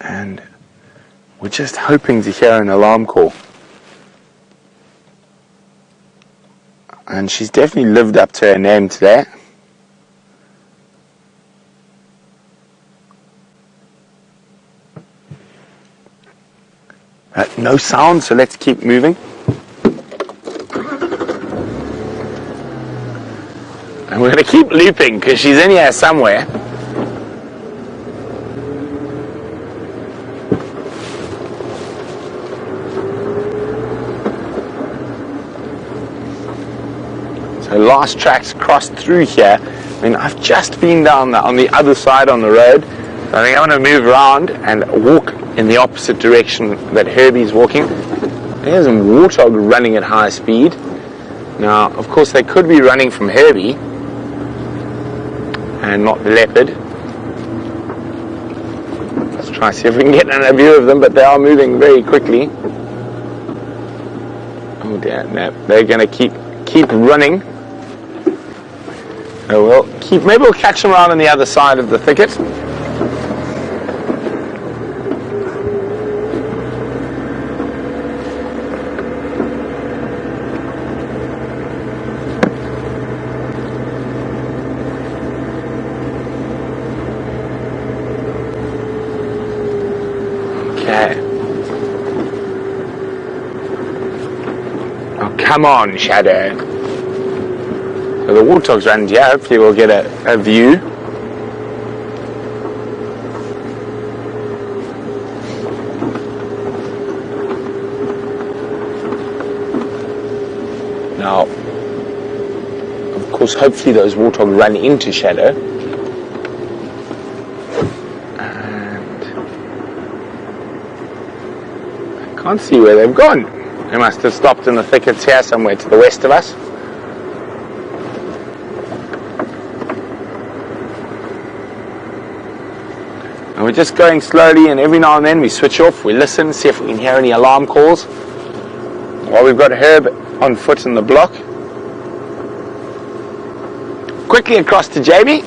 And we're just hoping to hear an alarm call. And she's definitely lived up to her name today. No sound, so let's keep moving. And we're going to keep looping because she's in here somewhere. So last tracks crossed through here. I mean, I've just been down on the other side on the road. So I think I'm going to move around and walk in the opposite direction that Herbie's walking. There's a warthog running at high speed. Now, of course, they could be running from Herbie and not the leopard. Let's try to see if we can get a view of them, but they are moving very quickly. Oh dear, no, they're going to keep keep running. Oh, maybe we'll catch them around on the other side of the thicket. Okay. Oh, come on, Shadow. So the warthog's around here. Hopefully we'll get a view. Now, of course, hopefully those warthogs run into Shadow. And I can't see where they've gone. They must have stopped in the thickets here somewhere to the west of us. And we're just going slowly, and every now and then we switch off, we listen, see if we can hear any alarm calls. While we've got Herb on foot in the block. Quickly across to Jamie.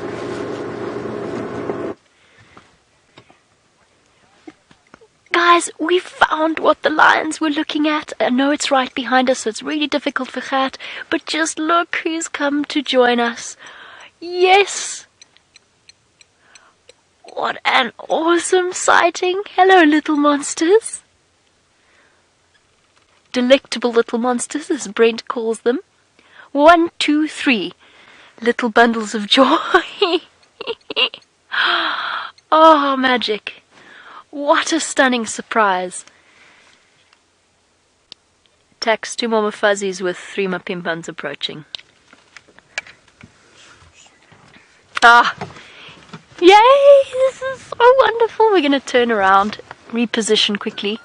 Guys, we found what the lions were looking at. I know it's right behind us, so it's really difficult for Gert, but just look who's come to join us. Yes! What an awesome sighting. Hello, little monsters. Delectable little monsters, as Brent calls them. 1, 2, 3. Little bundles of joy. Oh, magic. What a stunning surprise. Tax 2 Mama Fuzzies with 3 Mapimpans approaching. Ah, yay, this is so wonderful. We're going to turn around, reposition quickly.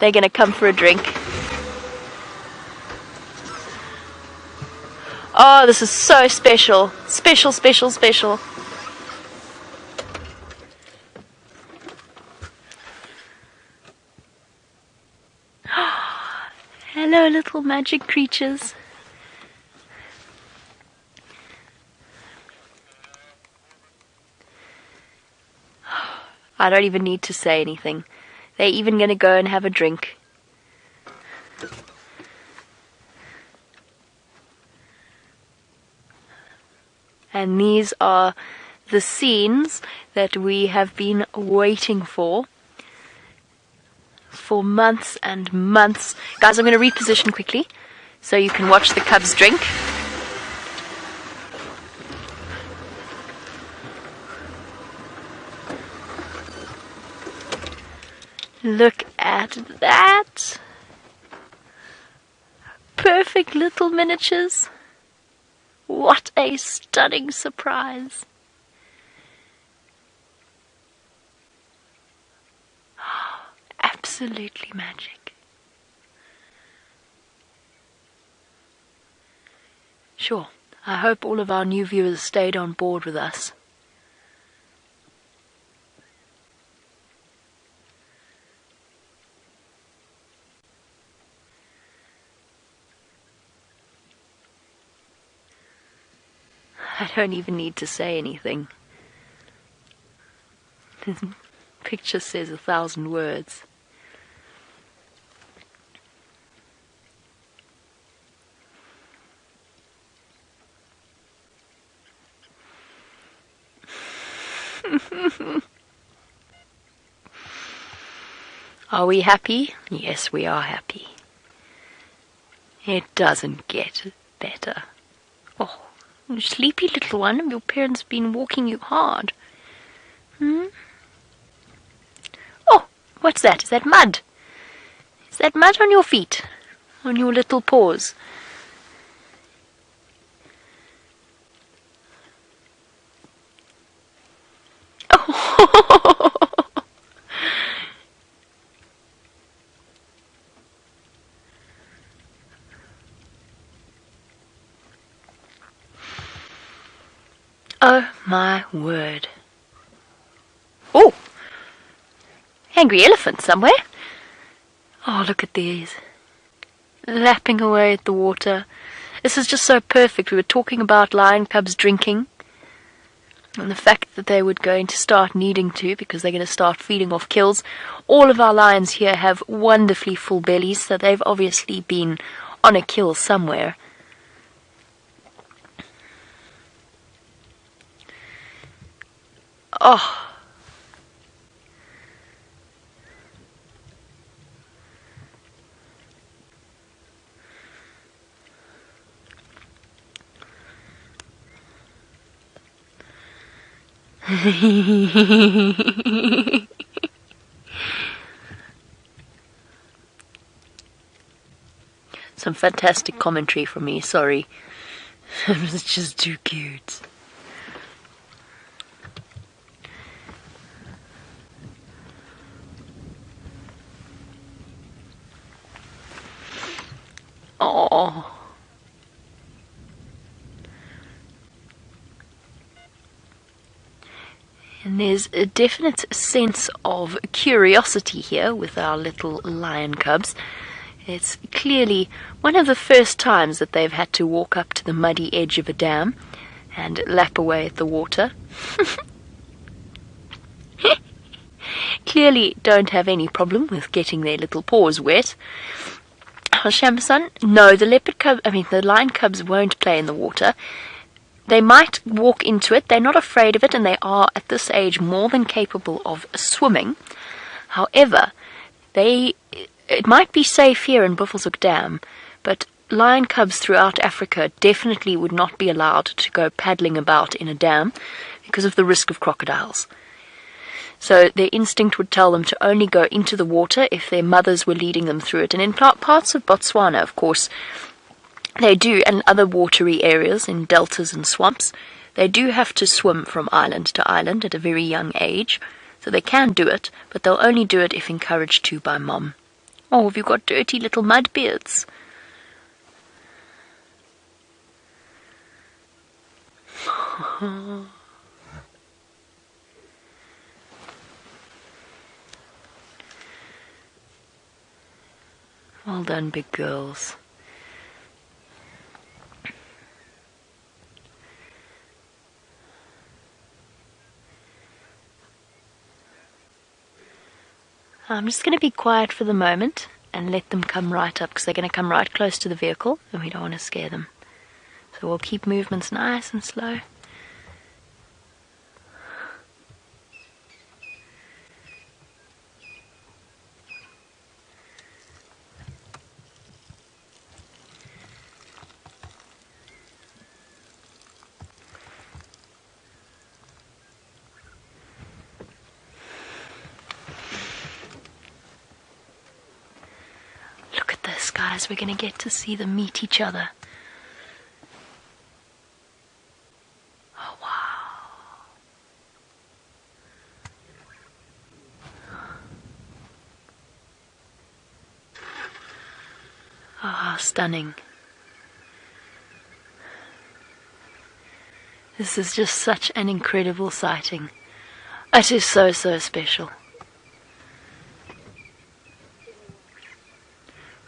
They're going to come for a drink. Oh, this is so special. Special, special, special. Hello, little magic creatures. I don't even need to say anything. They're even going to go and have a drink. And these are the scenes that we have been waiting for months and months. Guys, I'm going to reposition quickly so you can watch the cubs drink. Look at that. Perfect little miniatures. What a stunning surprise. Absolutely magic. Sure, I hope all of our new viewers stayed on board with us. I don't even need to say anything. This picture says 1,000 words. Are we happy? Yes, we are happy. It doesn't get better. Oh, you sleepy little one, your parents have been walking you hard. Oh, what's that? Is that mud? Is that mud on your feet? On your little paws? Oh. Oh my word. Oh! Angry elephant somewhere. Oh, look at these. Lapping away at the water. This is just so perfect. We were talking about lion cubs drinking, and the fact that they were going to start needing to because they're going to start feeding off kills. All of our lions here have wonderfully full bellies, so they've obviously been on a kill somewhere. Oh. Some fantastic commentary from me, sorry. It was just too cute. Oh. And there's a definite sense of curiosity here with our little lion cubs. It's clearly one of the first times that they've had to walk up to the muddy edge of a dam and lap away at the water. Clearly don't have any problem with getting their little paws wet. Shamson, no, the lion cubs won't play in the water. They might walk into it, they're not afraid of it, and they are at this age more than capable of swimming. However, it might be safe here in Buffelshoek Dam, but lion cubs throughout Africa definitely would not be allowed to go paddling about in a dam because of the risk of crocodiles. So their instinct would tell them to only go into the water if their mothers were leading them through it. And in parts of Botswana, of course, they do, and other watery areas in deltas and swamps, they do have to swim from island to island at a very young age. So they can do it, but they'll only do it if encouraged to by mom. Oh, have you got dirty little mudbeards? Well done, big girls. I'm just going to be quiet for the moment and let them come right up because they're going to come right close to the vehicle and we don't want to scare them. So we'll keep movements nice and slow. Guys, we're going to get to see them meet each other. Oh, wow. Ah, stunning. This is just such an incredible sighting. It is so, so special.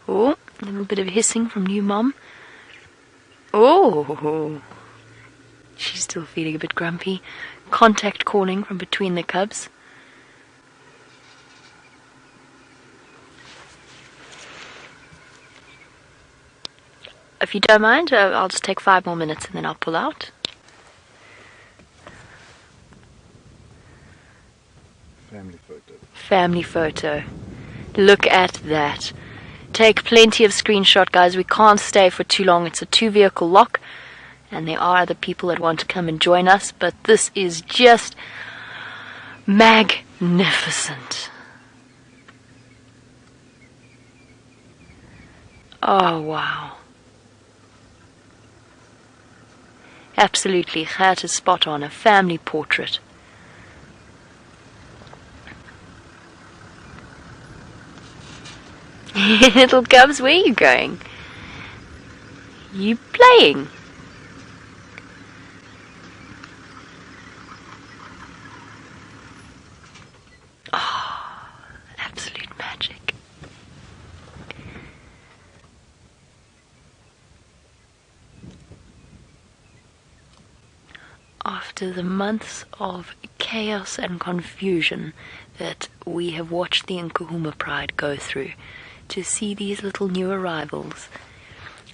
Oh, a little bit of hissing from new mom. Oh, she's still feeling a bit grumpy. Contact calling from between the cubs. If you don't mind, I'll just take 5 more minutes and then I'll pull out. Family photo. Family photo. Look at that. Take plenty of screenshot, guys. We can't stay for too long. It's a 2-vehicle lock, and there are other people that want to come and join us, but this is just magnificent. Oh, wow. Absolutely, Gert is spot on. A family portrait. Little cubs, where are you going? You playing? Oh, absolute magic. After the months of chaos and confusion that we have watched the Nkuhuma Pride go through, to see these little new arrivals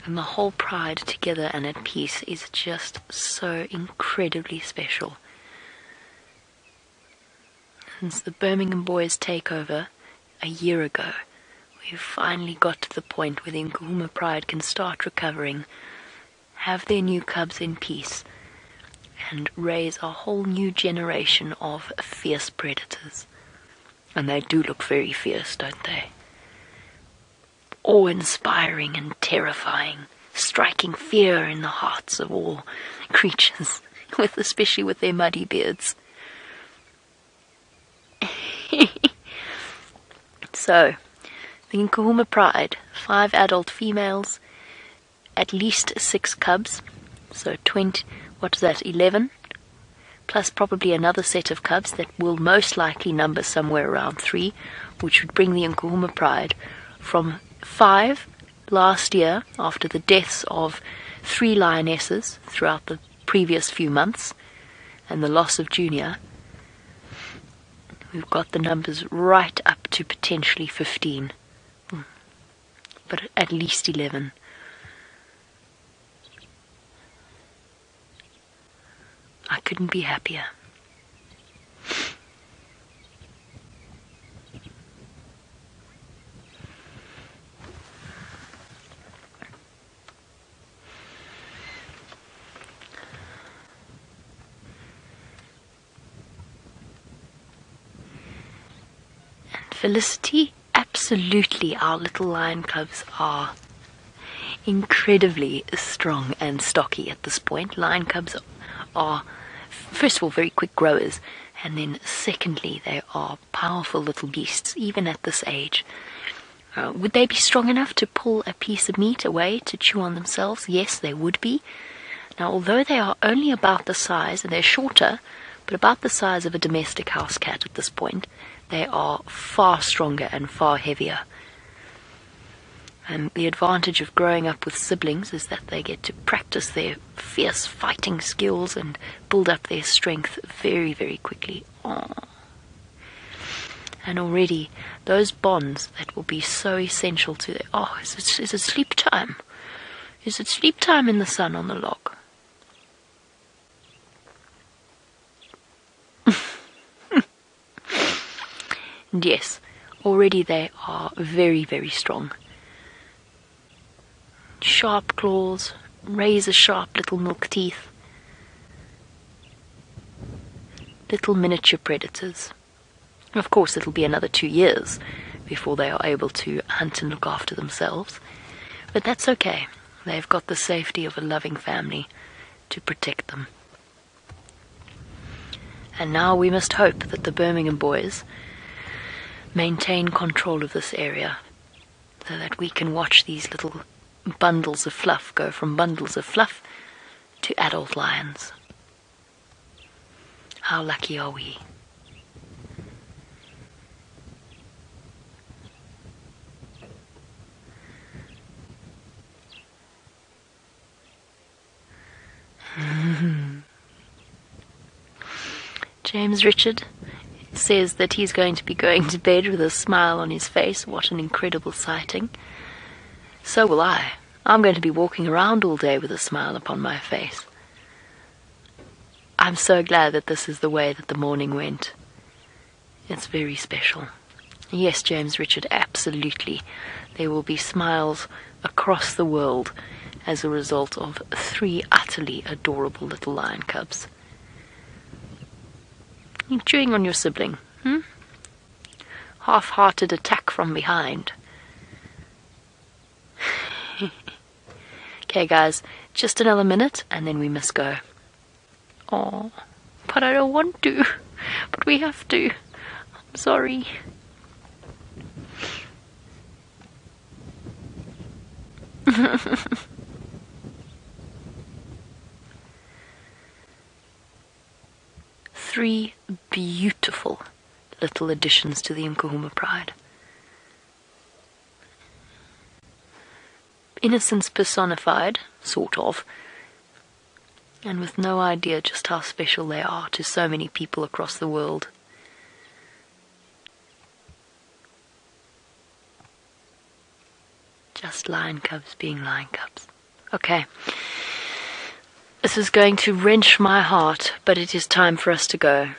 and the whole pride together and at peace is just so incredibly special. Since the Birmingham Boys takeover a year ago, we've finally got to the point where the Nkuhuma Pride can start recovering, have their new cubs in peace, and raise a whole new generation of fierce predators. And they do look very fierce, don't they? Awe-inspiring and terrifying, striking fear in the hearts of all creatures, especially with their muddy beards. So, the Nkuhuma Pride, 5 adult females, at least 6 cubs, so 20, what is that, 11? Plus probably another set of cubs that will most likely number somewhere around 3, which would bring the Nkuhuma Pride from 5 last year, after the deaths of 3 lionesses throughout the previous few months, and the loss of Junior. We've got the numbers right up to potentially 15, but at least 11. I couldn't be happier. And Felicity, absolutely, our little lion cubs are incredibly strong and stocky at this point. Lion cubs are, first of all, very quick growers, and then secondly, they are powerful little beasts, even at this age. Would they be strong enough to pull a piece of meat away to chew on themselves? Yes, they would be. Now, although they are only about the size, and they're shorter, but about the size of a domestic house cat at this point, they are far stronger and far heavier. And the advantage of growing up with siblings is that they get to practice their fierce fighting skills and build up their strength very, very quickly. Aww. And already, those bonds that will be so essential to their... Oh, is it sleep time? Is it sleep time in the sun on the log? And yes, already they are very, very strong. Sharp claws, razor-sharp little milk teeth. Little miniature predators. Of course, it'll be another 2 years before they are able to hunt and look after themselves. But that's okay. They've got the safety of a loving family to protect them. And now we must hope that the Birmingham Boys maintain control of this area so that we can watch these little bundles of fluff go from bundles of fluff to adult lions. How lucky are we? James Richard says that he's going to be going to bed with a smile on his face. What an incredible sighting. So will I. I'm going to be walking around all day with a smile upon my face. I'm so glad that this is the way that the morning went. It's very special. Yes, James Richard, absolutely. There will be smiles across the world as a result of 3 utterly adorable little lion cubs. You're chewing on your sibling, Half-hearted attack from behind. Okay, guys, just another minute, and then we must go. Oh, but I don't want to. But we have to. I'm sorry. Three beautiful little additions to the Nkuhuma Pride. Innocence personified, sort of. and with no idea just how special they are to so many people across the world. Just lion cubs being lion cubs. Okay. This is going to wrench my heart, but it is time for us to go.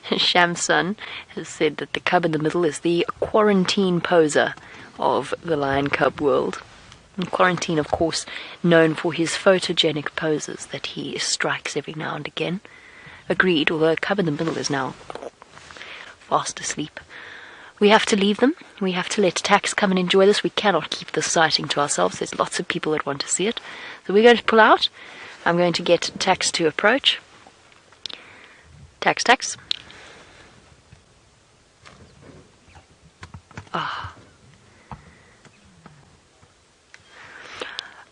Shamsun has said that the cub in the middle is the quarantine poser of the lion cub world. And Quarantine, of course, known for his photogenic poses that he strikes every now and again. Agreed, although cub in the middle is now fast asleep. We have to leave them. We have to let Tax come and enjoy this. We cannot keep this sighting to ourselves. There's lots of people that want to see it. So we're going to pull out. I'm going to get Tax to approach. Tax, Tax. Ah.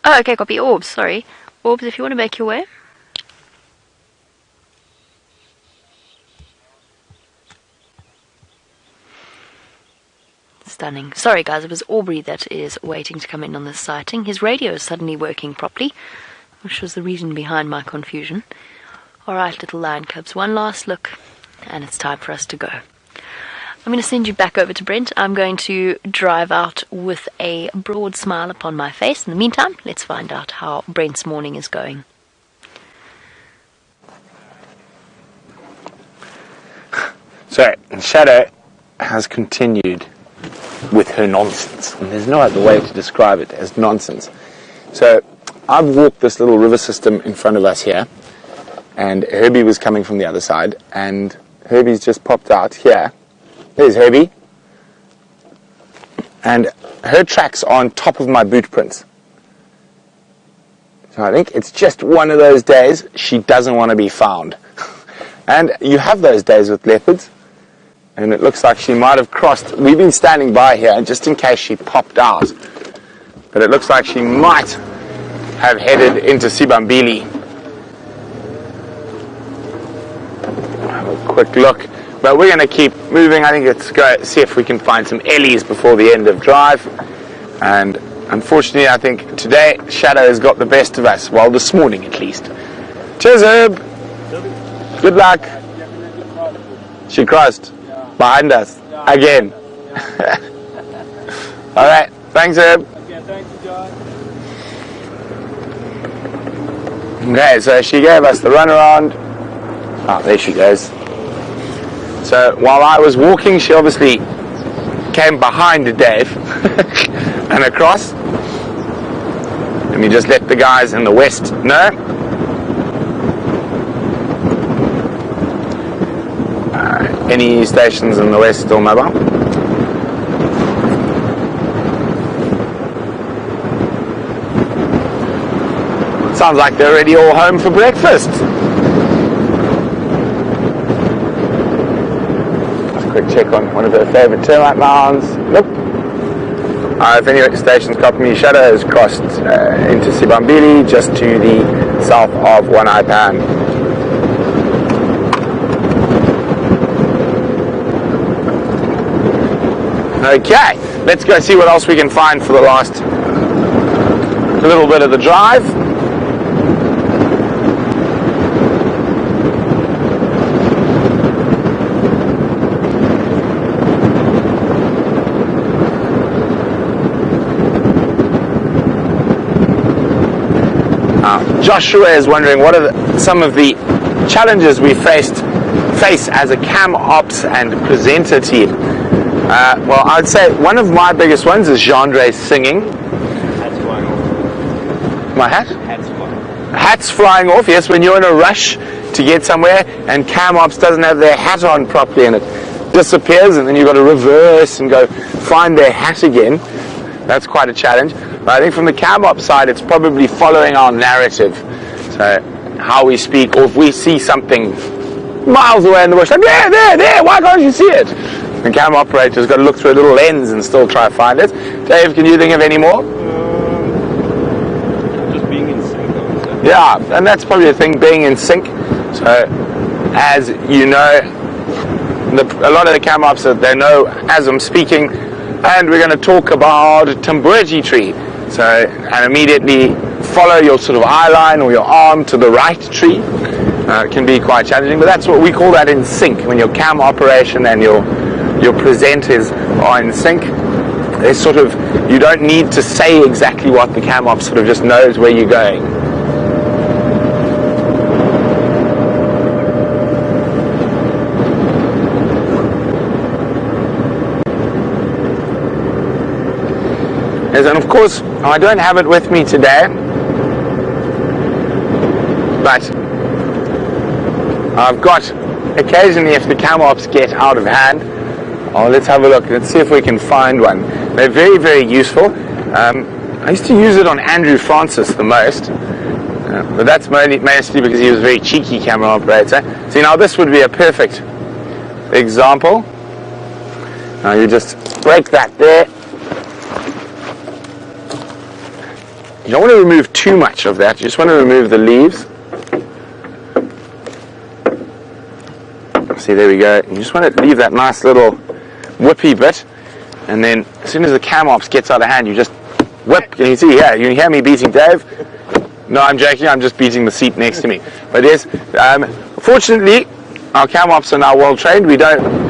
Oh, okay, copy. Orbs, sorry. Orbs, if you want to make your way. Stunning. Sorry guys, it was Aubrey that is waiting to come in on this sighting. His radio is suddenly working properly, which was the reason behind my confusion. Alright, little lion cubs, one last look, and it's time for us to go. I'm going to send you back over to Brent. I'm going to drive out with a broad smile upon my face. In the meantime, let's find out how Brent's morning is going. So, Shadow has continued with her nonsense, and there's no other way to describe it as nonsense. So I've walked this little river system in front of us here, and Herbie was coming from the other side, and Herbie's just popped out here. There's Herbie, and her tracks are on top of my boot prints. So I think it's just one of those days she doesn't want to be found. And you have those days with leopards. And it looks like she might have crossed. We've been standing by here just in case she popped out. But it looks like she might have headed into Sibambili. Have a quick look. But we're going to keep moving. I think let's go see if we can find some Ellies before the end of drive. And unfortunately, I think today Shadow has got the best of us. Well, this morning at least. Cheers, Herb. Good luck. She crossed. Behind us. Again. Alright. Thanks, Herb. Okay, thank you, John. Okay, so she gave us the runaround. Oh, there she goes. So while I was walking, she obviously came behind Dave and across. Let me just let the guys in the west know. Any stations in the west still mobile? Sounds like they're already all home for breakfast. Just a quick check on one of her favourite termite mounds. Nope. If any stations copy me, Shadow has crossed into Sibambili, just to the south of One Eye Pan. Okay, let's go see what else we can find for the last little bit of the drive. Joshua is wondering what are some of the challenges we face as a cam ops and presenter team. Well, I'd say one of my biggest ones is Gendre's singing. Hat's flying off. My hat? Hat's flying off. Hat's flying off, yes, when you're in a rush to get somewhere and cam ops doesn't have their hat on properly and it disappears, and then you've got to reverse and go find their hat again. That's quite a challenge. But I think from the cam op side, it's probably following our narrative. So how we speak, or if we see something miles away in the bush, like there, why can't you see it? The camera operator's got to look through a little lens and still try to find it. Dave, can you think of any more? Just being in sync, I would say. Yeah, and that's probably the thing, being in sync. So, as you know, a lot of the camera ops, they know as I'm speaking, and we're going to talk about Tamburji tree. So, and immediately follow your sort of eye line or your arm to the right tree. It can be quite challenging, but that's what we call that in sync, when your cam operation and your presenters are in sync. There's sort of, you don't need to say exactly what the cam op sort of just knows where you're going. Yes, and of course, I don't have it with me today, but I've got, occasionally if the cam ops get out of hand, let's have a look, let's see if we can find one. They're very, very useful. I used to use it on Andrew Francis the most, but that's mostly because he was a very cheeky camera operator. See, now this would be a perfect example. Now you just break that there. You don't want to remove too much of that, you just want to remove the leaves. See, there we go. You just want to leave that nice little whippy bit, and then as soon as the cam ops gets out of hand, you just whip. Can you see here? You can hear me beating Dave? No, I'm joking, I'm just beating the seat next to me. But yes, fortunately, our cam ops are now well trained. We don't...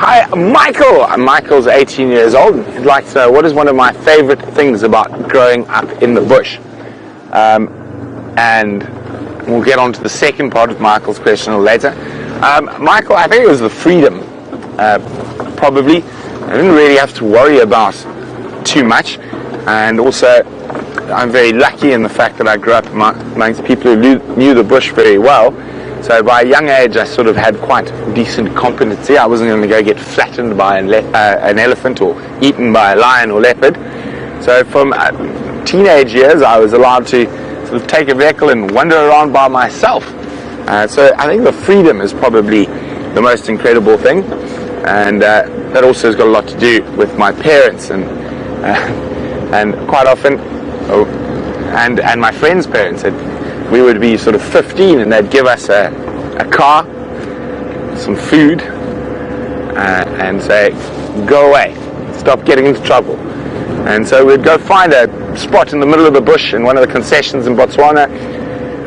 Hi, Michael! Michael's 18 years old and he'd like to know what is one of my favorite things about growing up in the bush. And we'll get on to the second part of Michael's question a little later. Michael, I think it was the freedom, probably. I didn't really have to worry about too much, and also I'm very lucky in the fact that I grew up amongst people who knew the bush very well. So by a young age, I sort of had quite decent competency. I wasn't going to go get flattened by an elephant or eaten by a lion or leopard. So from teenage years, I was allowed to sort of take a vehicle and wander around by myself. So I think the freedom is probably the most incredible thing, and that also has got a lot to do with my parents and quite often, and my friends' parents. We would be sort of 15 and they'd give us a car, some food, and say, go away, stop getting into trouble. And so we'd go find a spot in the middle of the bush in one of the concessions in Botswana,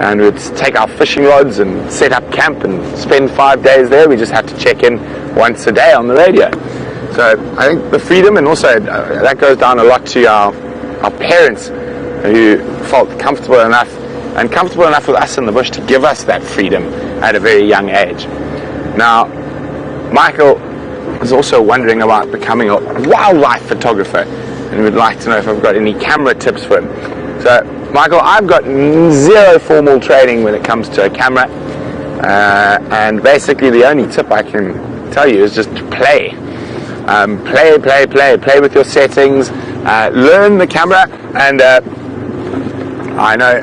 and we'd take our fishing rods and set up camp and spend 5 days there. We just had to check in once a day on the radio. So I think the freedom, and also that goes down a lot to our parents, who felt comfortable enough with us in the bush to give us that freedom at a very young age. Now, Michael is also wondering about becoming a wildlife photographer and would like to know if I've got any camera tips for him. So, Michael, I've got zero formal training when it comes to a camera, and basically the only tip I can tell you is just to play. Play with your settings, learn the camera, and I know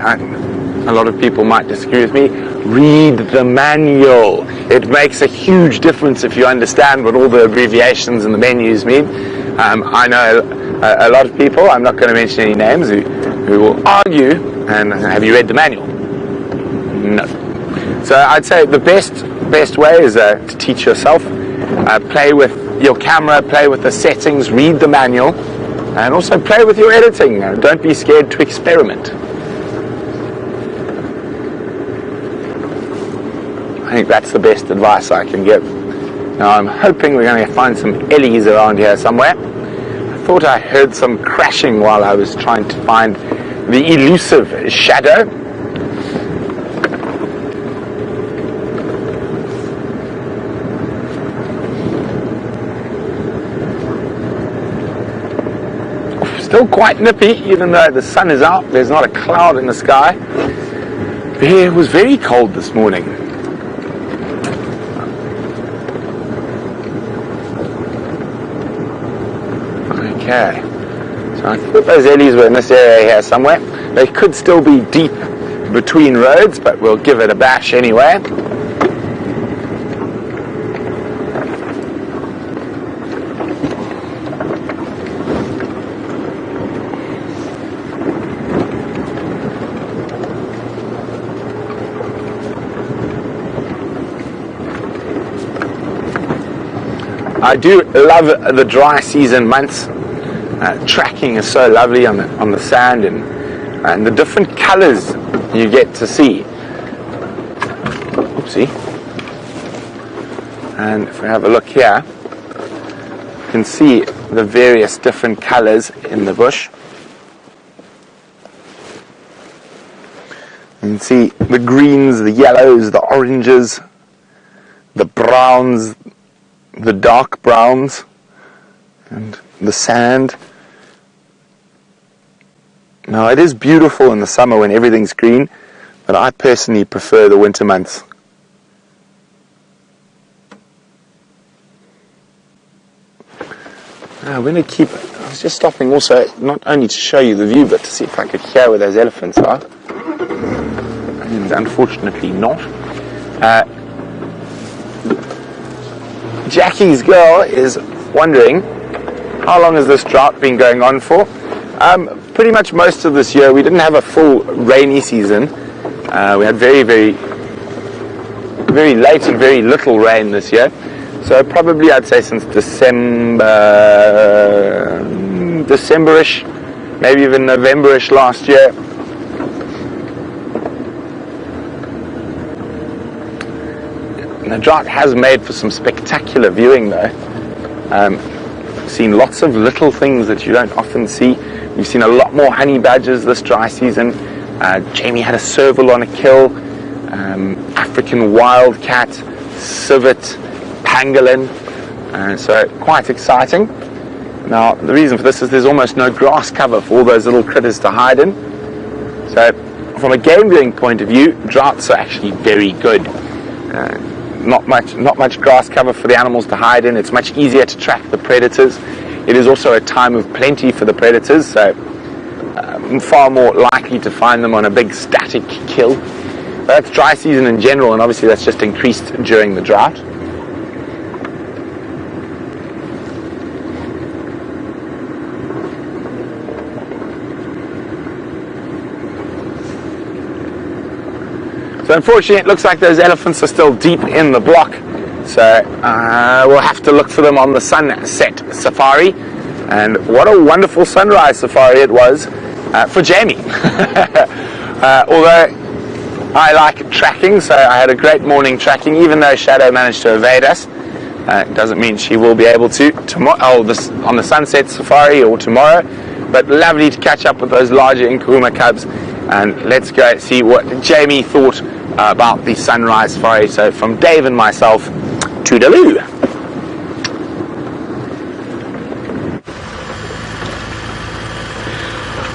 a lot of people might disagree with me. Read the manual. It makes a huge difference if you understand what all the abbreviations and the menus mean. I know a lot of people, I'm not going to mention any names, who will argue, and have you read the manual? No. So I'd say the best way is to teach yourself. Play with your camera, play with the settings, read the manual, and also play with your editing. Don't be scared to experiment. I think that's the best advice I can give. Now I'm hoping we're going to find some ellies around here somewhere. I thought I heard some crashing while I was trying to find the elusive shadow. Still quite nippy, even though the sun is out. There's not a cloud in the sky. It was very cold this morning. Okay, so I thought those ellies were in this area here somewhere. They could still be deep between roads, but we'll give it a bash anyway. I do love the dry season months. Tracking is so lovely on the sand, and the different colors you get to see. Oopsie. And if we have a look here, you can see the various different colors in the bush. You can see the greens, the yellows, the oranges, the browns, the dark browns, and the sand. Now, it is beautiful in the summer when everything's green, but I personally prefer the winter months. I'm going to keep, I was just stopping also, not only to show you the view, but to see if I could hear where those elephants are. And unfortunately not. Jackie's girl is wondering, how long has this drought been going on for? Pretty much most of this year. We didn't have a full rainy season. We had very, very, very late and very little rain this year. So probably I'd say since December-ish, maybe even November-ish last year. And the drought has made for some spectacular viewing though. Seen lots of little things that you don't often see. We've seen a lot more honey badgers this dry season. Jamie had a serval on a kill, African wildcat, civet, pangolin, so quite exciting. Now the reason for this is there's almost no grass cover for all those little critters to hide in. So from a game viewing point of view, droughts are actually very good. Not much grass cover for the animals to hide in. It's much easier to track the predators. It is also a time of plenty for the predators, so far more likely to find them on a big static kill. But that's dry season in general, and obviously that's just increased during the drought. So unfortunately it looks like those elephants are still deep in the block, so we'll have to look for them on the sunset safari. And what a wonderful sunrise safari it was for Jamie. Although I like tracking, so I had a great morning tracking, even though Shadow managed to evade us. It doesn't mean she will be able to tomorrow, on the sunset safari or tomorrow, but lovely to catch up with those larger Nkuhuma cubs. And let's go see what Jamie thought about the sunrise safari. So from Dave and myself, toodaloo.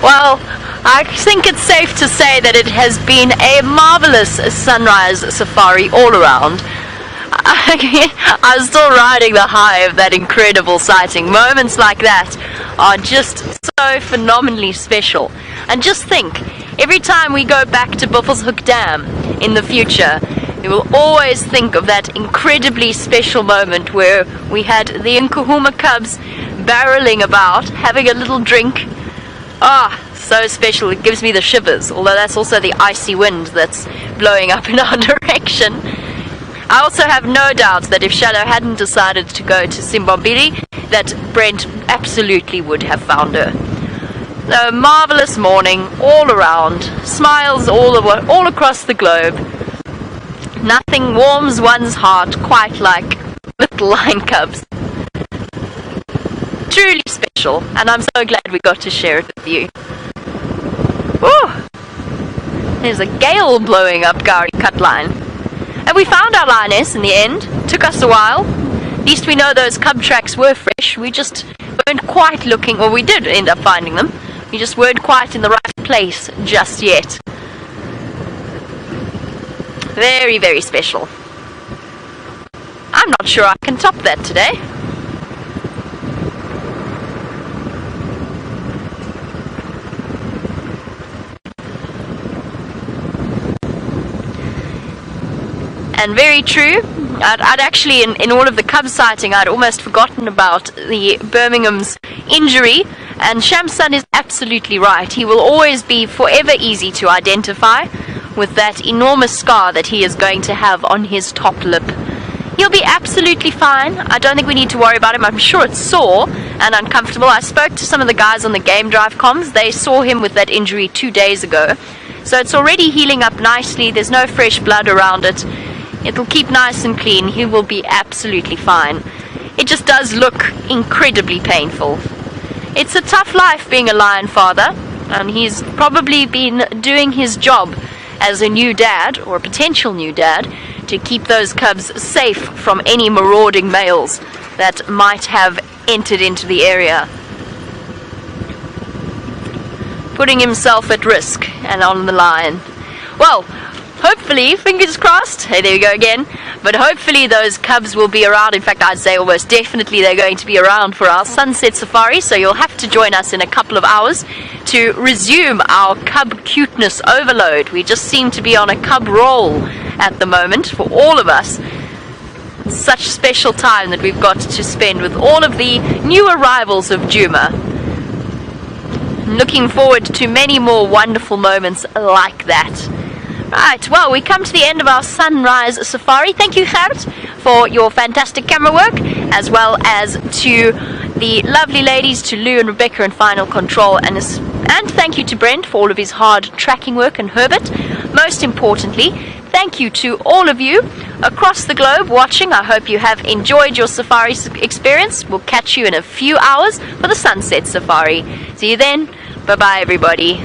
Well, I think it's safe to say that it has been a marvelous sunrise safari all around. I'm still riding the high of that incredible sighting. Moments like that are just so phenomenally special. And just think, every time we go back to Buffelshoek Dam in the future, we will always think of that incredibly special moment where we had the Nkuhuma cubs barreling about, having a little drink. Ah, so special, it gives me the shivers, although that's also the icy wind that's blowing up in our direction. I also have no doubt that if Shadow hadn't decided to go to Simbambili, that Brent absolutely would have found her. A marvelous morning all around, smiles all across the globe. Nothing warms one's heart quite like little lion cubs. Truly special, and I'm so glad we got to share it with you. Woo! There's a gale blowing up Gowrie Cut Line. And we found our lioness in the end. Took us a while. At least we know those cub tracks were fresh. We just weren't quite looking, or we did end up finding them. We just weren't quite in the right place just yet. Very, very special. I'm not sure I can top that today. And very true. I'd actually, in all of the cub sighting, I'd almost forgotten about the Birmingham's injury. And Shamsun is absolutely right. He will always be forever easy to identify with that enormous scar that he is going to have on his top lip. He'll be absolutely fine. I don't think we need to worry about him. I'm sure it's sore and uncomfortable. I spoke to some of the guys on the Game Drive comms. They saw him with that injury 2 days ago. So it's already healing up nicely. There's no fresh blood around it. It'll keep nice and clean. He will be absolutely fine. It just does look incredibly painful. It's a tough life being a lion father, and he's probably been doing his job as a new dad, or a potential new dad, to keep those cubs safe from any marauding males that might have entered into the area. Putting himself at risk and on the line. Well, hopefully, fingers crossed, hey, there we go again, but hopefully those cubs will be around. In fact, I'd say almost definitely they're going to be around for our sunset safari, so you'll have to join us in a couple of hours to resume our cub cuteness overload. We just seem to be on a cub roll at the moment for all of us. Such special time that we've got to spend with all of the new arrivals of Djuma. Looking forward to many more wonderful moments like that. Right, well, we come to the end of our sunrise safari. Thank you, Gert, for your fantastic camera work, as well as to the lovely ladies, to Lou and Rebecca in Final Control, and thank you to Brent for all of his hard tracking work, and Herbert. Most importantly, thank you to all of you across the globe watching. I hope you have enjoyed your safari experience. We'll catch you in a few hours for the sunset safari. See you then. Bye-bye, everybody.